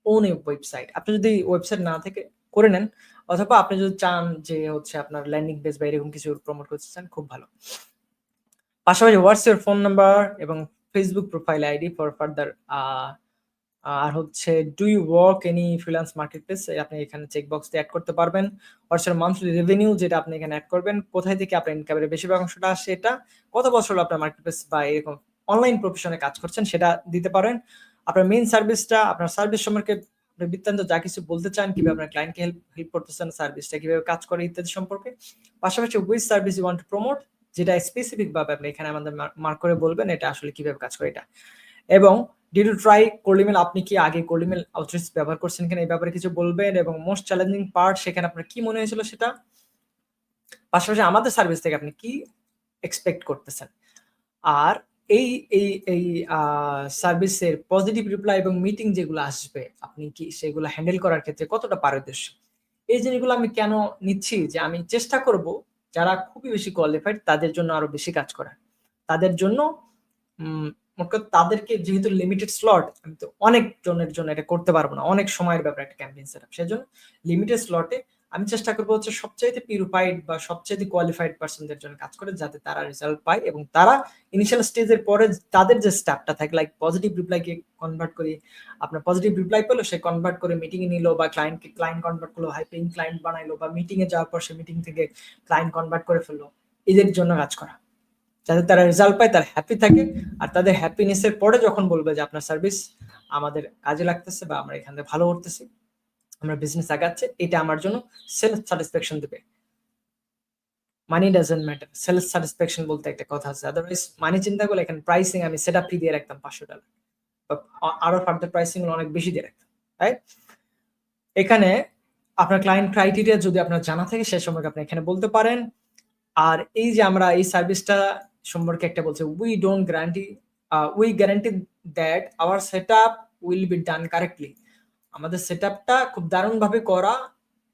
own a website. আপনি যদি ওয়েবসাইট না থেকে করে নেন, অথবা আপনি যদি চান যে হচ্ছে আপনার ল্যান্ডিং পেজ বা এরকম কিছু প্রমোট করতে চান, খুব ভালো। পাশাপাশি হোয়াটস ইউর ফোন নাম্বার এবং Facebook profile ID for further, আর হচ্ছে do you work any freelance marketplace, আপনি এখানে চেক বক্স দিয়ে অ্যাড করতে পারবেন। হোয়াটস ইউর মান্থলি রেভিনিউ, যেটা আপনি এখানে অ্যাড করবেন, কোথায় থেকে আপনার ইনকামের বেশিরভাগ অংশটা আসে, এটা কত বছর হলো আপনার মার্কেটপ্লেস বা এরকম অনলাইন প্রফেশনে কাজ করছেন সেটা দিতে পারেন। আপনার মেইন সার্ভিসটা, আপনার সার্ভিস সম্পর্কে বৃত্তান্ত যা কিছু বলতে চান, কিভাবে আপনার ক্লায়েন্টকে হেল্প করতেছেন, সার্ভিসটা কিভাবে কাজ করে ইত্যাদি সম্পর্কে। পাশাপাশি which service you want to promote, যেটা স্পেসিফিক ভাবে আপনি এখানে আমাদের মার্ক করে বলবেন এটা আসলে কিভাবে কাজ করে এটা। এবং ডিড ইউ ট্রাই কোল্ড, আপনি কি আগে কোল্ড আউটরিচ ব্যবহার করছেন কিনা এই ব্যাপারে কিছু বলবেন, এবং মোস্ট চ্যালেঞ্জিং পার্ট সেখানে আপনার কি মনে হয়েছিল সেটা। পাশাপাশি আমাদের সার্ভিস থেকে আপনি কি এক্সপেক্ট করতেছেন, আর এই এই এই সার্ভিসের পজিটিভ রিপ্লাই এবং মিটিং যেগুলো আসবে আপনি কি সেগুলো হ্যান্ডেল করার ক্ষেত্রে কতটা পারদর্শী। এই জিনিসগুলো আমি কেন নিচ্ছি, যে আমি চেষ্টা করব যারা খুবই বেশি কোয়ালিফাইড তাদের জন্য আরো বেশি কাজ করা, তাদের জন্য তাদেরকে যেহেতু লিমিটেড স্লট, আমি তো অনেক জনের জন্য এটা করতে পারবো না, অনেক সময়ের ব্যাপার একটা ক্যাম্পেইন সেটআপ, সেজন্য লিমিটেড স্লটে আমি চেষ্টা করবো হচ্ছে সবচাইতে পিউরিফাইড বা সবচাইতে কোয়ালিফাইড পার্সনদের জন্য কাজ করে, যাতে তারা রেজাল্ট পায় এবং তারা ইনিশিয়াল স্টেজের পরে তাদের যে স্টেপটা থাকে, লাইক পজিটিভ রিপ্লাইকে কনভার্ট করি, আপনার পজিটিভ রিপ্লাই পেলো, সে কনভার্ট করে মিটিং এ নিল, বা ক্লায়েন্ট কনভার্ট করলো, হাই পেইং ক্লায়েন্ট বানাইলো, বা মিটিং এ যাওয়ার পর সে মিটিং থেকে ক্লায়েন্ট কনভার্ট করে ফেললো, এদের জন্য কাজ করা, যাতে তারা রেজাল্ট পায়, তারা হ্যাপি থাকে। আর তাদের হ্যাপিনেসের পরে যখন বলবে যে আপনার সার্ভিস আমাদের কাজে লাগতেছে বা আমরা এখান থেকে ভালো করতেছি, আমরা বিজনেস আগাচ্ছে, এটা আমার জন্য সেলফ স্যাটিসফ্যাকশন দেবে। মানি ডাজন্ট ম্যাটার, সেলফ স্যাটিসফ্যাকশন বলতে একটা কথা আছে। আদারওয়াইজ মানি চিন্তা করলে এখানে প্রাইসিং আমি সেট আপ ফি দিয়ে রাখতাম $500, আরো ফার্দার প্রাইসিং অনেক বেশি দিয়ে রাখতাম, রাইট? এখানে আপনার ক্লায়েন্ট ক্রাইটেরিয়া যদি আপনার জানা থাকে সে সম্পর্কে আপনি এখানে বলতে পারেন। আর এই যে আমরা এই সার্ভিসটা সম্পর্কে একটা বলছে, we guarantee that our set up will be done correctly. আমাদের সেট আপটা খুব দারুণভাবে করা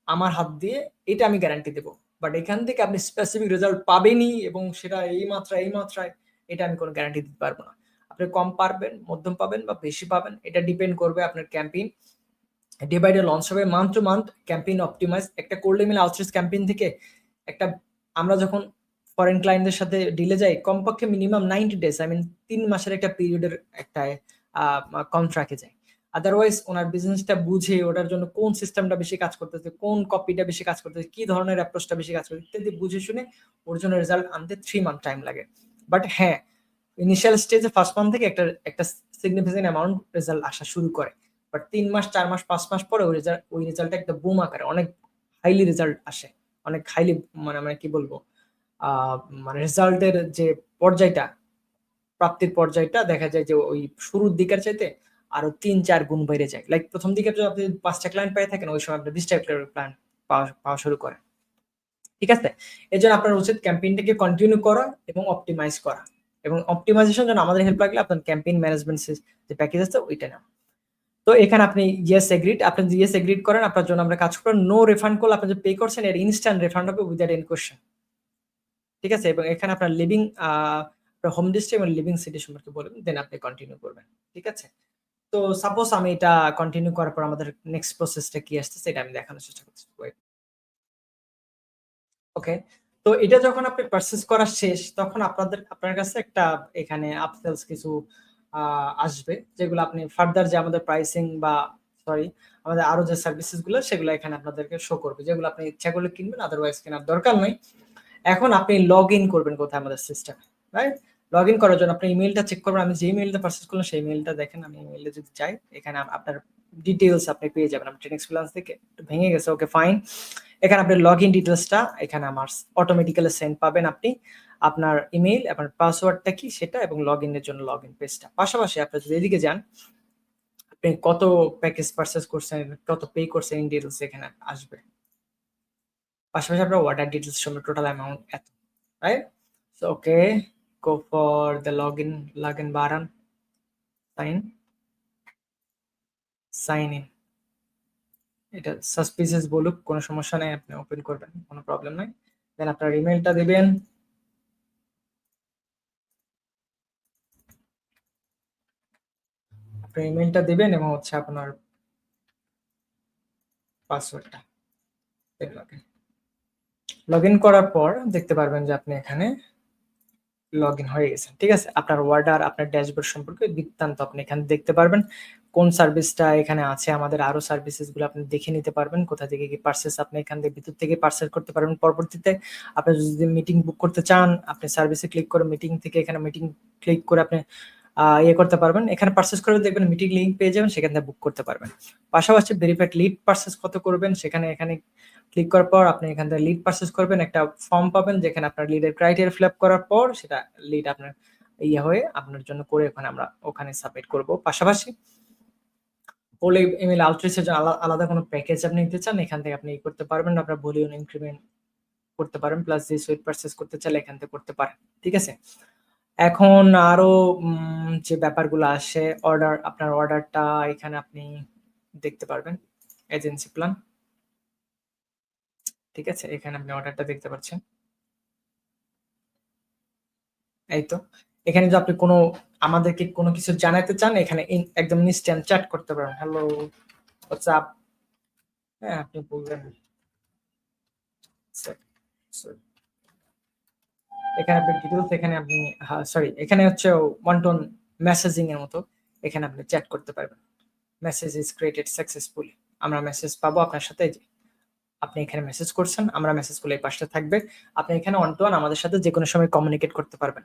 আমার হাত দিয়ে, এটা আমি গ্যারান্টি দেবো। বাট এখান থেকে আপনি স্পেসিফিক রেজাল্ট পাবেনই এবং সেটা এই মাত্রায়, এটা আমি কোনো গ্যারান্টি দিতে পারবো না। আপনি কম পারবেন, মধ্যম পাবেন বা বেশি পাবেন, এটা ডিপেন্ড করবে আপনার campaign day by day launch হবে, month to month campaign optimise. একটা কোল্ড ইমেল আউটরিচ ক্যাম্পেইন থেকে একটা, আমরা যখন ফরেন ক্লায়েন্টদের সাথে ডিলে যাই, কমপক্ষে মিনিমাম 90 ডেজ, আই মিন 3 মাসের একটা পিরিয়ডের একটা কন্ট্রাক্টে যায়। আদারওয়াইজ ওনার বিজনেসটা বুঝে ওটার জন্য কোন সিস্টেমটা বেশি কাজ করতেছে, কোন কপিটা বেশি কাজ করতেছে, কি ধরনের অ্যাপ্রোচটা বেশি কাজ করতেছে ইত্যাদি বুঝে শুনে ওর জন্য রেজাল্ট আনতে 3 মান্থ টাইম লাগে। বাট হ্যাঁ, ইনিশিয়াল স্টেজে ফার্স্ট মান্থ থেকে একটা সিগনিফিকেন্ট অ্যামাউন্ট রেজাল্ট আসা শুরু করে। বাট 3 মাস, 4 মাস, 5 মাস পরে ওই রেজাল্টটা একটা বুম আকারে অনেক হাইলি রেজাল্ট আসে, অনেক হাইলি, মানে কি বলবো, মানে রেজাল্টের যে পর্যায়টা, প্রাপ্তির পর্যায়টা দেখা যায় যে ওই শুরুর দিকের চাইতে আরো 3-4 গুণ বেড়ে যায়। লাইক প্রথম দিকে যদি আপনি 5টা ক্লায়েন্ট পেয়ে থাকেন, ওই সময় আপনি 20টা ক্লায়েন্ট পাওয়া শুরু করেন। ঠিক আছে? এর জন্য আপনার উচিত ক্যাম্পেইনটাকে কন্টিনিউ করা এবং অপটিমাইজ করা, এবং অপটিমাইজেশন জন্য আমাদের হেল্প লাগলে আপনার ক্যাম্পেইন ম্যানেজমেন্ট যে প্যাকেজ আছে ওইটা নেওয়া। তো এখানে আপনি ইয়েস এগ্রিড, আপনি যদি ইয়েস এগ্রিড করেন, আপনার জন্য আমরা কাজ করব। নো রিফান্ড করলে আপনি যে পে করছেন এর ইনস্ট্যান্ট রিফান্ড হবে উইদাউট এনি কোয়েশ্চেন। ঠিক আছে? এবং এখানে আপনার লিভিং হোম ডিস্ট্রিক্ট এবং লিভিং সিটি সম্পর্কে বলবেন, দেন আপনি কন্টিনিউ করবেন। ঠিক আছে? তো সাপোজ আমি এটা কন্টিনিউ করার পর আমাদের নেক্সট প্রসেসটা কি আসতেছে এটা আমি দেখানোর চেষ্টা করছি। ওকে, তো এটা যখন আপনি পারচেজ করা শেষ, তখন আপনার কাছে একটা এখানে আপসেলস কিছু আসবে, যেগুলো আপনি ফার্দার যে আমাদের প্রাইসিং বা সরি আমাদের আরো যে সার্ভিসেস গুলো সেগুলো এখানে আপনাদেরকে শো করবে, যেগুলো আপনি ইচ্ছা করলে কিনবেন, আদারওয়াইজ কেনার দরকার নেই। এখন আপনি লগ ইন করবেন কোথায় আমাদের সিস্টেমে, রাইট? লগ ইন করার জন্য আপনি ইমেলটা চেক করবেন। আমি যে ইমেলটা পারচেজ করলাম সেই ইমেলটা দেখেন, আমি ইমেইলে যদি যাই, এখানে আপনার ডিটেইলস আপনি পেয়ে যাবেন। আমি ট্রেনিং এক্সপিরিয়েন্স থেকে একটু ভেঙে গেছে, ওকে ফাইন। এখানে আপনি লগ ইন ডিটেলসটা এখানে আমার অটোমেটিক্যালি সেন্ড পাবেন আপনি, আপনার ইমেইল, আপনার পাসওয়ার্ডটা কি সেটা, এবং লগ ইনের জন্য লগ ইন পেজটা। পাশাপাশি আপনি যদি এদিকে যান, আপনি কত প্যাকেজ পারচেজ করছেন, কত পে করছেন, ইন ডিটেলস এখানে আসবে। পাশাপাশি আপনার অর্ডার ডিটেলস সমেত টোটাল অ্যামাউন্ট এত, right? So okay, go for the log in button, sign in. এটা সাসপিসিয়াস বলুক, কোনো সমস্যা নেই, আপনি ওপেন করবেন, কোনো প্রবলেম নাই। দেন আপনার ইমেলটা দিবেন, আপনার ইমেলটা দিবেন এবং হচ্ছে আপনার পাসওয়ার্ডটা। লগ ইন করার পর দেখতে পারবেন যে আপনি এখানে লগ ইন হয়ে গেছেন। ঠিক আছে? আপনার অর্ডার, আপনার ড্যাশবোর্ড সম্পর্কে বৃত্তান্ত আপনি এখানে দেখতে পারবেন। কোন সার্ভিসটা এখানে আছে, আমাদের আরো সার্ভিসেস গুলো আপনি দেখে নিতে পারবেন। কোথা থেকে কি পারচেজ, আপনি এখান থেকে ভিতর থেকে পারচেজ করতে পারবেন। পরবর্তীতে আপনি যদি মিটিং বুক করতে চান, আপনি সার্ভিসে ক্লিক করে মিটিং থেকে এখানে মিটিং ক্লিক করে আপনি ইয়ে করতে পারবেন। এখানে পারচেজ করে দেখবেন মিটিং লিংক পেয়ে যাবেন, সেখান থেকে বুক করতে পারবেন। পাশাপাশি ভেরিফাইড লিড পারচেজ কত করবেন, এখানে ক্লিক করার পর আপনি এখান থেকে লিড পারচেজ করবেন, একটা ফর্ম পাবেন যেখানে আপনার লিডের ক্রাইটেরিয়া ফিল আপ করার পর সেটা লিড আপনার ইয়ে হয়ে আপনার জন্য করে ওখানে সাবমিট করব। পাশাপাশি বলে ইমেল আউটরিচের জন্য আলাদা কোনো প্যাকেজ আপনি নিতে চান, এখান থেকে আপনি করতে পারবেন, আপনার ভলিউম ইনক্রিমেন্ট করতে পারেন, প্লাস যে সুইট পারচেজ করতে চাইলে এখান থেকে করতে পারেন। ঠিক আছে? এখন আরো যে ব্যাপারগুলো আসে, আপনার অর্ডারটা এখানে আপনি দেখতে পারবেন, এজেন্সি প্ল্যান। ঠিক আছে? এখানে আপনি অর্ডারটা দেখতে পাচ্ছেন, এই তো। এখানে যদি আপনি আমাদেরকে কোনো কিছু জানাতে চান, এখানে একদম ইনস্ট্যান্ট চ্যাট করতে পারেন, হ্যালো হোয়াটসঅ্যাপ, হ্যাঁ আপনি বলবেন Sorry, এখানে আপনি ডিটেলস, এখানে আপনি সরি, এখানে হচ্ছে ওয়ান টু ওয়ান মেসেজিং এর মতো, এখানে আপনি চ্যাট করতে পারবেন। মেসেজ ইজ ক্রিয়েটেড সাকসেসফুলি, আমরা মেসেজ পাবো আপনার সাথে। এই যে আপনি এখানে মেসেজ করছেন, আমরা মেসেজ করলে এই পাশে থাকবে। আপনি এখানে ওয়ান টু ওয়ান আমাদের সাথে যে কোনো সময় কমিউনিকেট করতে পারবেন,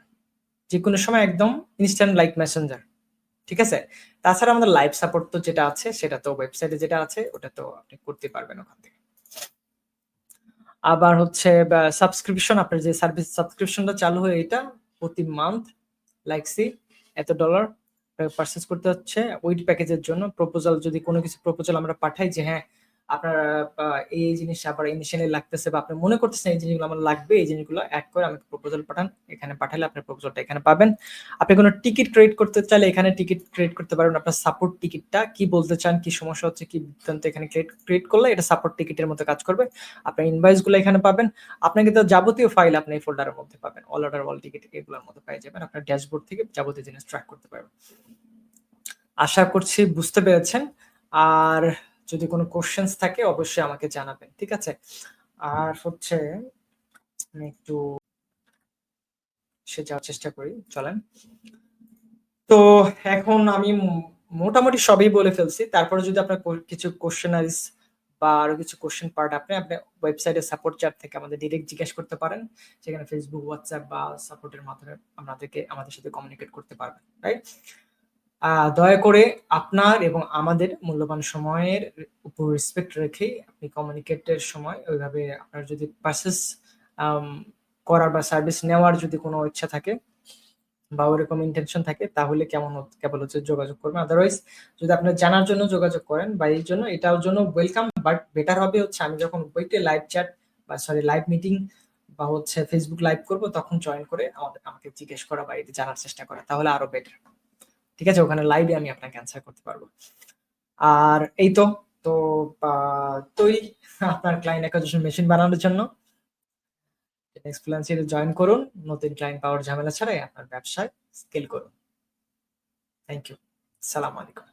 যে কোনো সময়, একদম ইনস্ট্যান্ট লাইক মেসেঞ্জার। ঠিক আছে? তাছাড়া আমাদের লাইভ সাপোর্ট তো যেটা আছে, সেটা তো ওয়েবসাইটে যেটা আছে ওটা তো আপনি করতে পারবেন ওখান থেকে। আবার হচ্ছে সাবস্ক্রিপশন, আপনার যে সার্ভিস সাবস্ক্রিপশনটা চালু হয়ে, এটা প্রতি মান্থ লাইকসি এত ডলার পারচেজ করতে হচ্ছে ওই প্যাকেজের জন্য। প্রপোজাল, যদি কোনো কিছু প্রপোজাল আমরা পাঠাই যে হ্যাঁ আপনার এই জিনিস আবার ইনিশিয়ালি লাগতেছে, বা আপনি মনে করতেছেন এই জিনিসগুলো আমার লাগবে, এই জিনিসগুলো অ্যাড করে আমাকে প্রপোজাল পাঠান, এখানে পাঠালে আপনার প্রপোজালটা এখানে পাবেন। আপনি কোনো টিকিট ক্রিয়েট করতে চাইলে এখানে টিকিট ক্রিয়েট করতে পারবেন। আপনার সাপোর্ট টিকিটটা কি বলতে চান, কি সমস্যা হচ্ছে, কি বৃত্তান্ত, এখানে ক্রিয়েট করলে এটা সাপোর্ট টিকিটের মতো কাজ করবে। আপনার ইনভয়েস গুলো এখানে পাবেন। আপনাকে তো যাবতীয় ফাইল আপনি এই ফোল্ডারের মধ্যে পাবেন, অল অর্ডার, অল টিকিট, এগুলোর মধ্যে পেয়ে যাবেন। আপনার ড্যাশবোর্ড থেকে যাবতীয় জিনিস ট্র্যাক করতে পারবেন। আশা করছি বুঝতে পেরেছেন। আর যদি কোনো কোশ্চেন্স থাকে অবশ্যই আমাকে জানাবেন, ঠিক আছে? আর হচ্ছে আমি একটু সে যাওয়ার চেষ্টা করি, চলেন। তো এখন আমি মোটামুটি সবই বলে ফেলছি। তারপরে যদি আপনার কিছু কোশ্চেনারিজ বা আরো কিছু কোশ্চেন পার্ট আপনি ওয়েবসাইটের সাপোর্ট চ্যাট থেকে আমাদের ডিরেক্ট জিজ্ঞেস করতে পারেন। সেখানে ফেসবুক, হোয়াটসঅ্যাপ বা সাপোর্টের মাধ্যমে আমাদের সাথে কমিউনিকেট করতে পারবেন, রাইট? দয়া করে আপনার এবং আমাদের মূল্যবান সময়ের উপর রেসপেক্ট রেখে আপনি কমিউনিকেটের সময় ওইভাবে আপনার যদি পারচেজ করার বা সার্ভিস নেওয়ার যদি কোনো ইচ্ছা থাকে বা ওরকম ইন্টেনশন থাকে, তাহলে কেবল হচ্ছে যোগাযোগ করবেন। আদারওয়াইজ যদি আপনি জানার জন্য যোগাযোগ করেন বা এই জন্য, এটার জন্য ওয়েলকাম, বাট বেটার হবে হচ্ছে আমি যখন বইতে লাইভ চ্যাট বা সরি লাইভ মিটিং বা হচ্ছে ফেসবুক লাইভ করব, তখন জয়েন করে আমাকে জিজ্ঞেস করা বা এটা জানার চেষ্টা করা, তাহলে আরো বেটার। ঠিক আছে? ওখানে লাইভে আমি আপনাকে অ্যান্সার করতে পারবো। আর এই তো, তো তৈরি আপনার ক্লায়েন্ট অ্যাকুইজিশন মেশিন বানানোর জন্য। নেক্সট ফ্রিল্যান্সিংয়ে জয়েন করুন, নতুন ক্লায়েন্ট পাওয়ার ঝামেলা ছাড়াই আপনার ব্যবসায় স্কেল করুন। Thank you. সালাম আলাইকুম।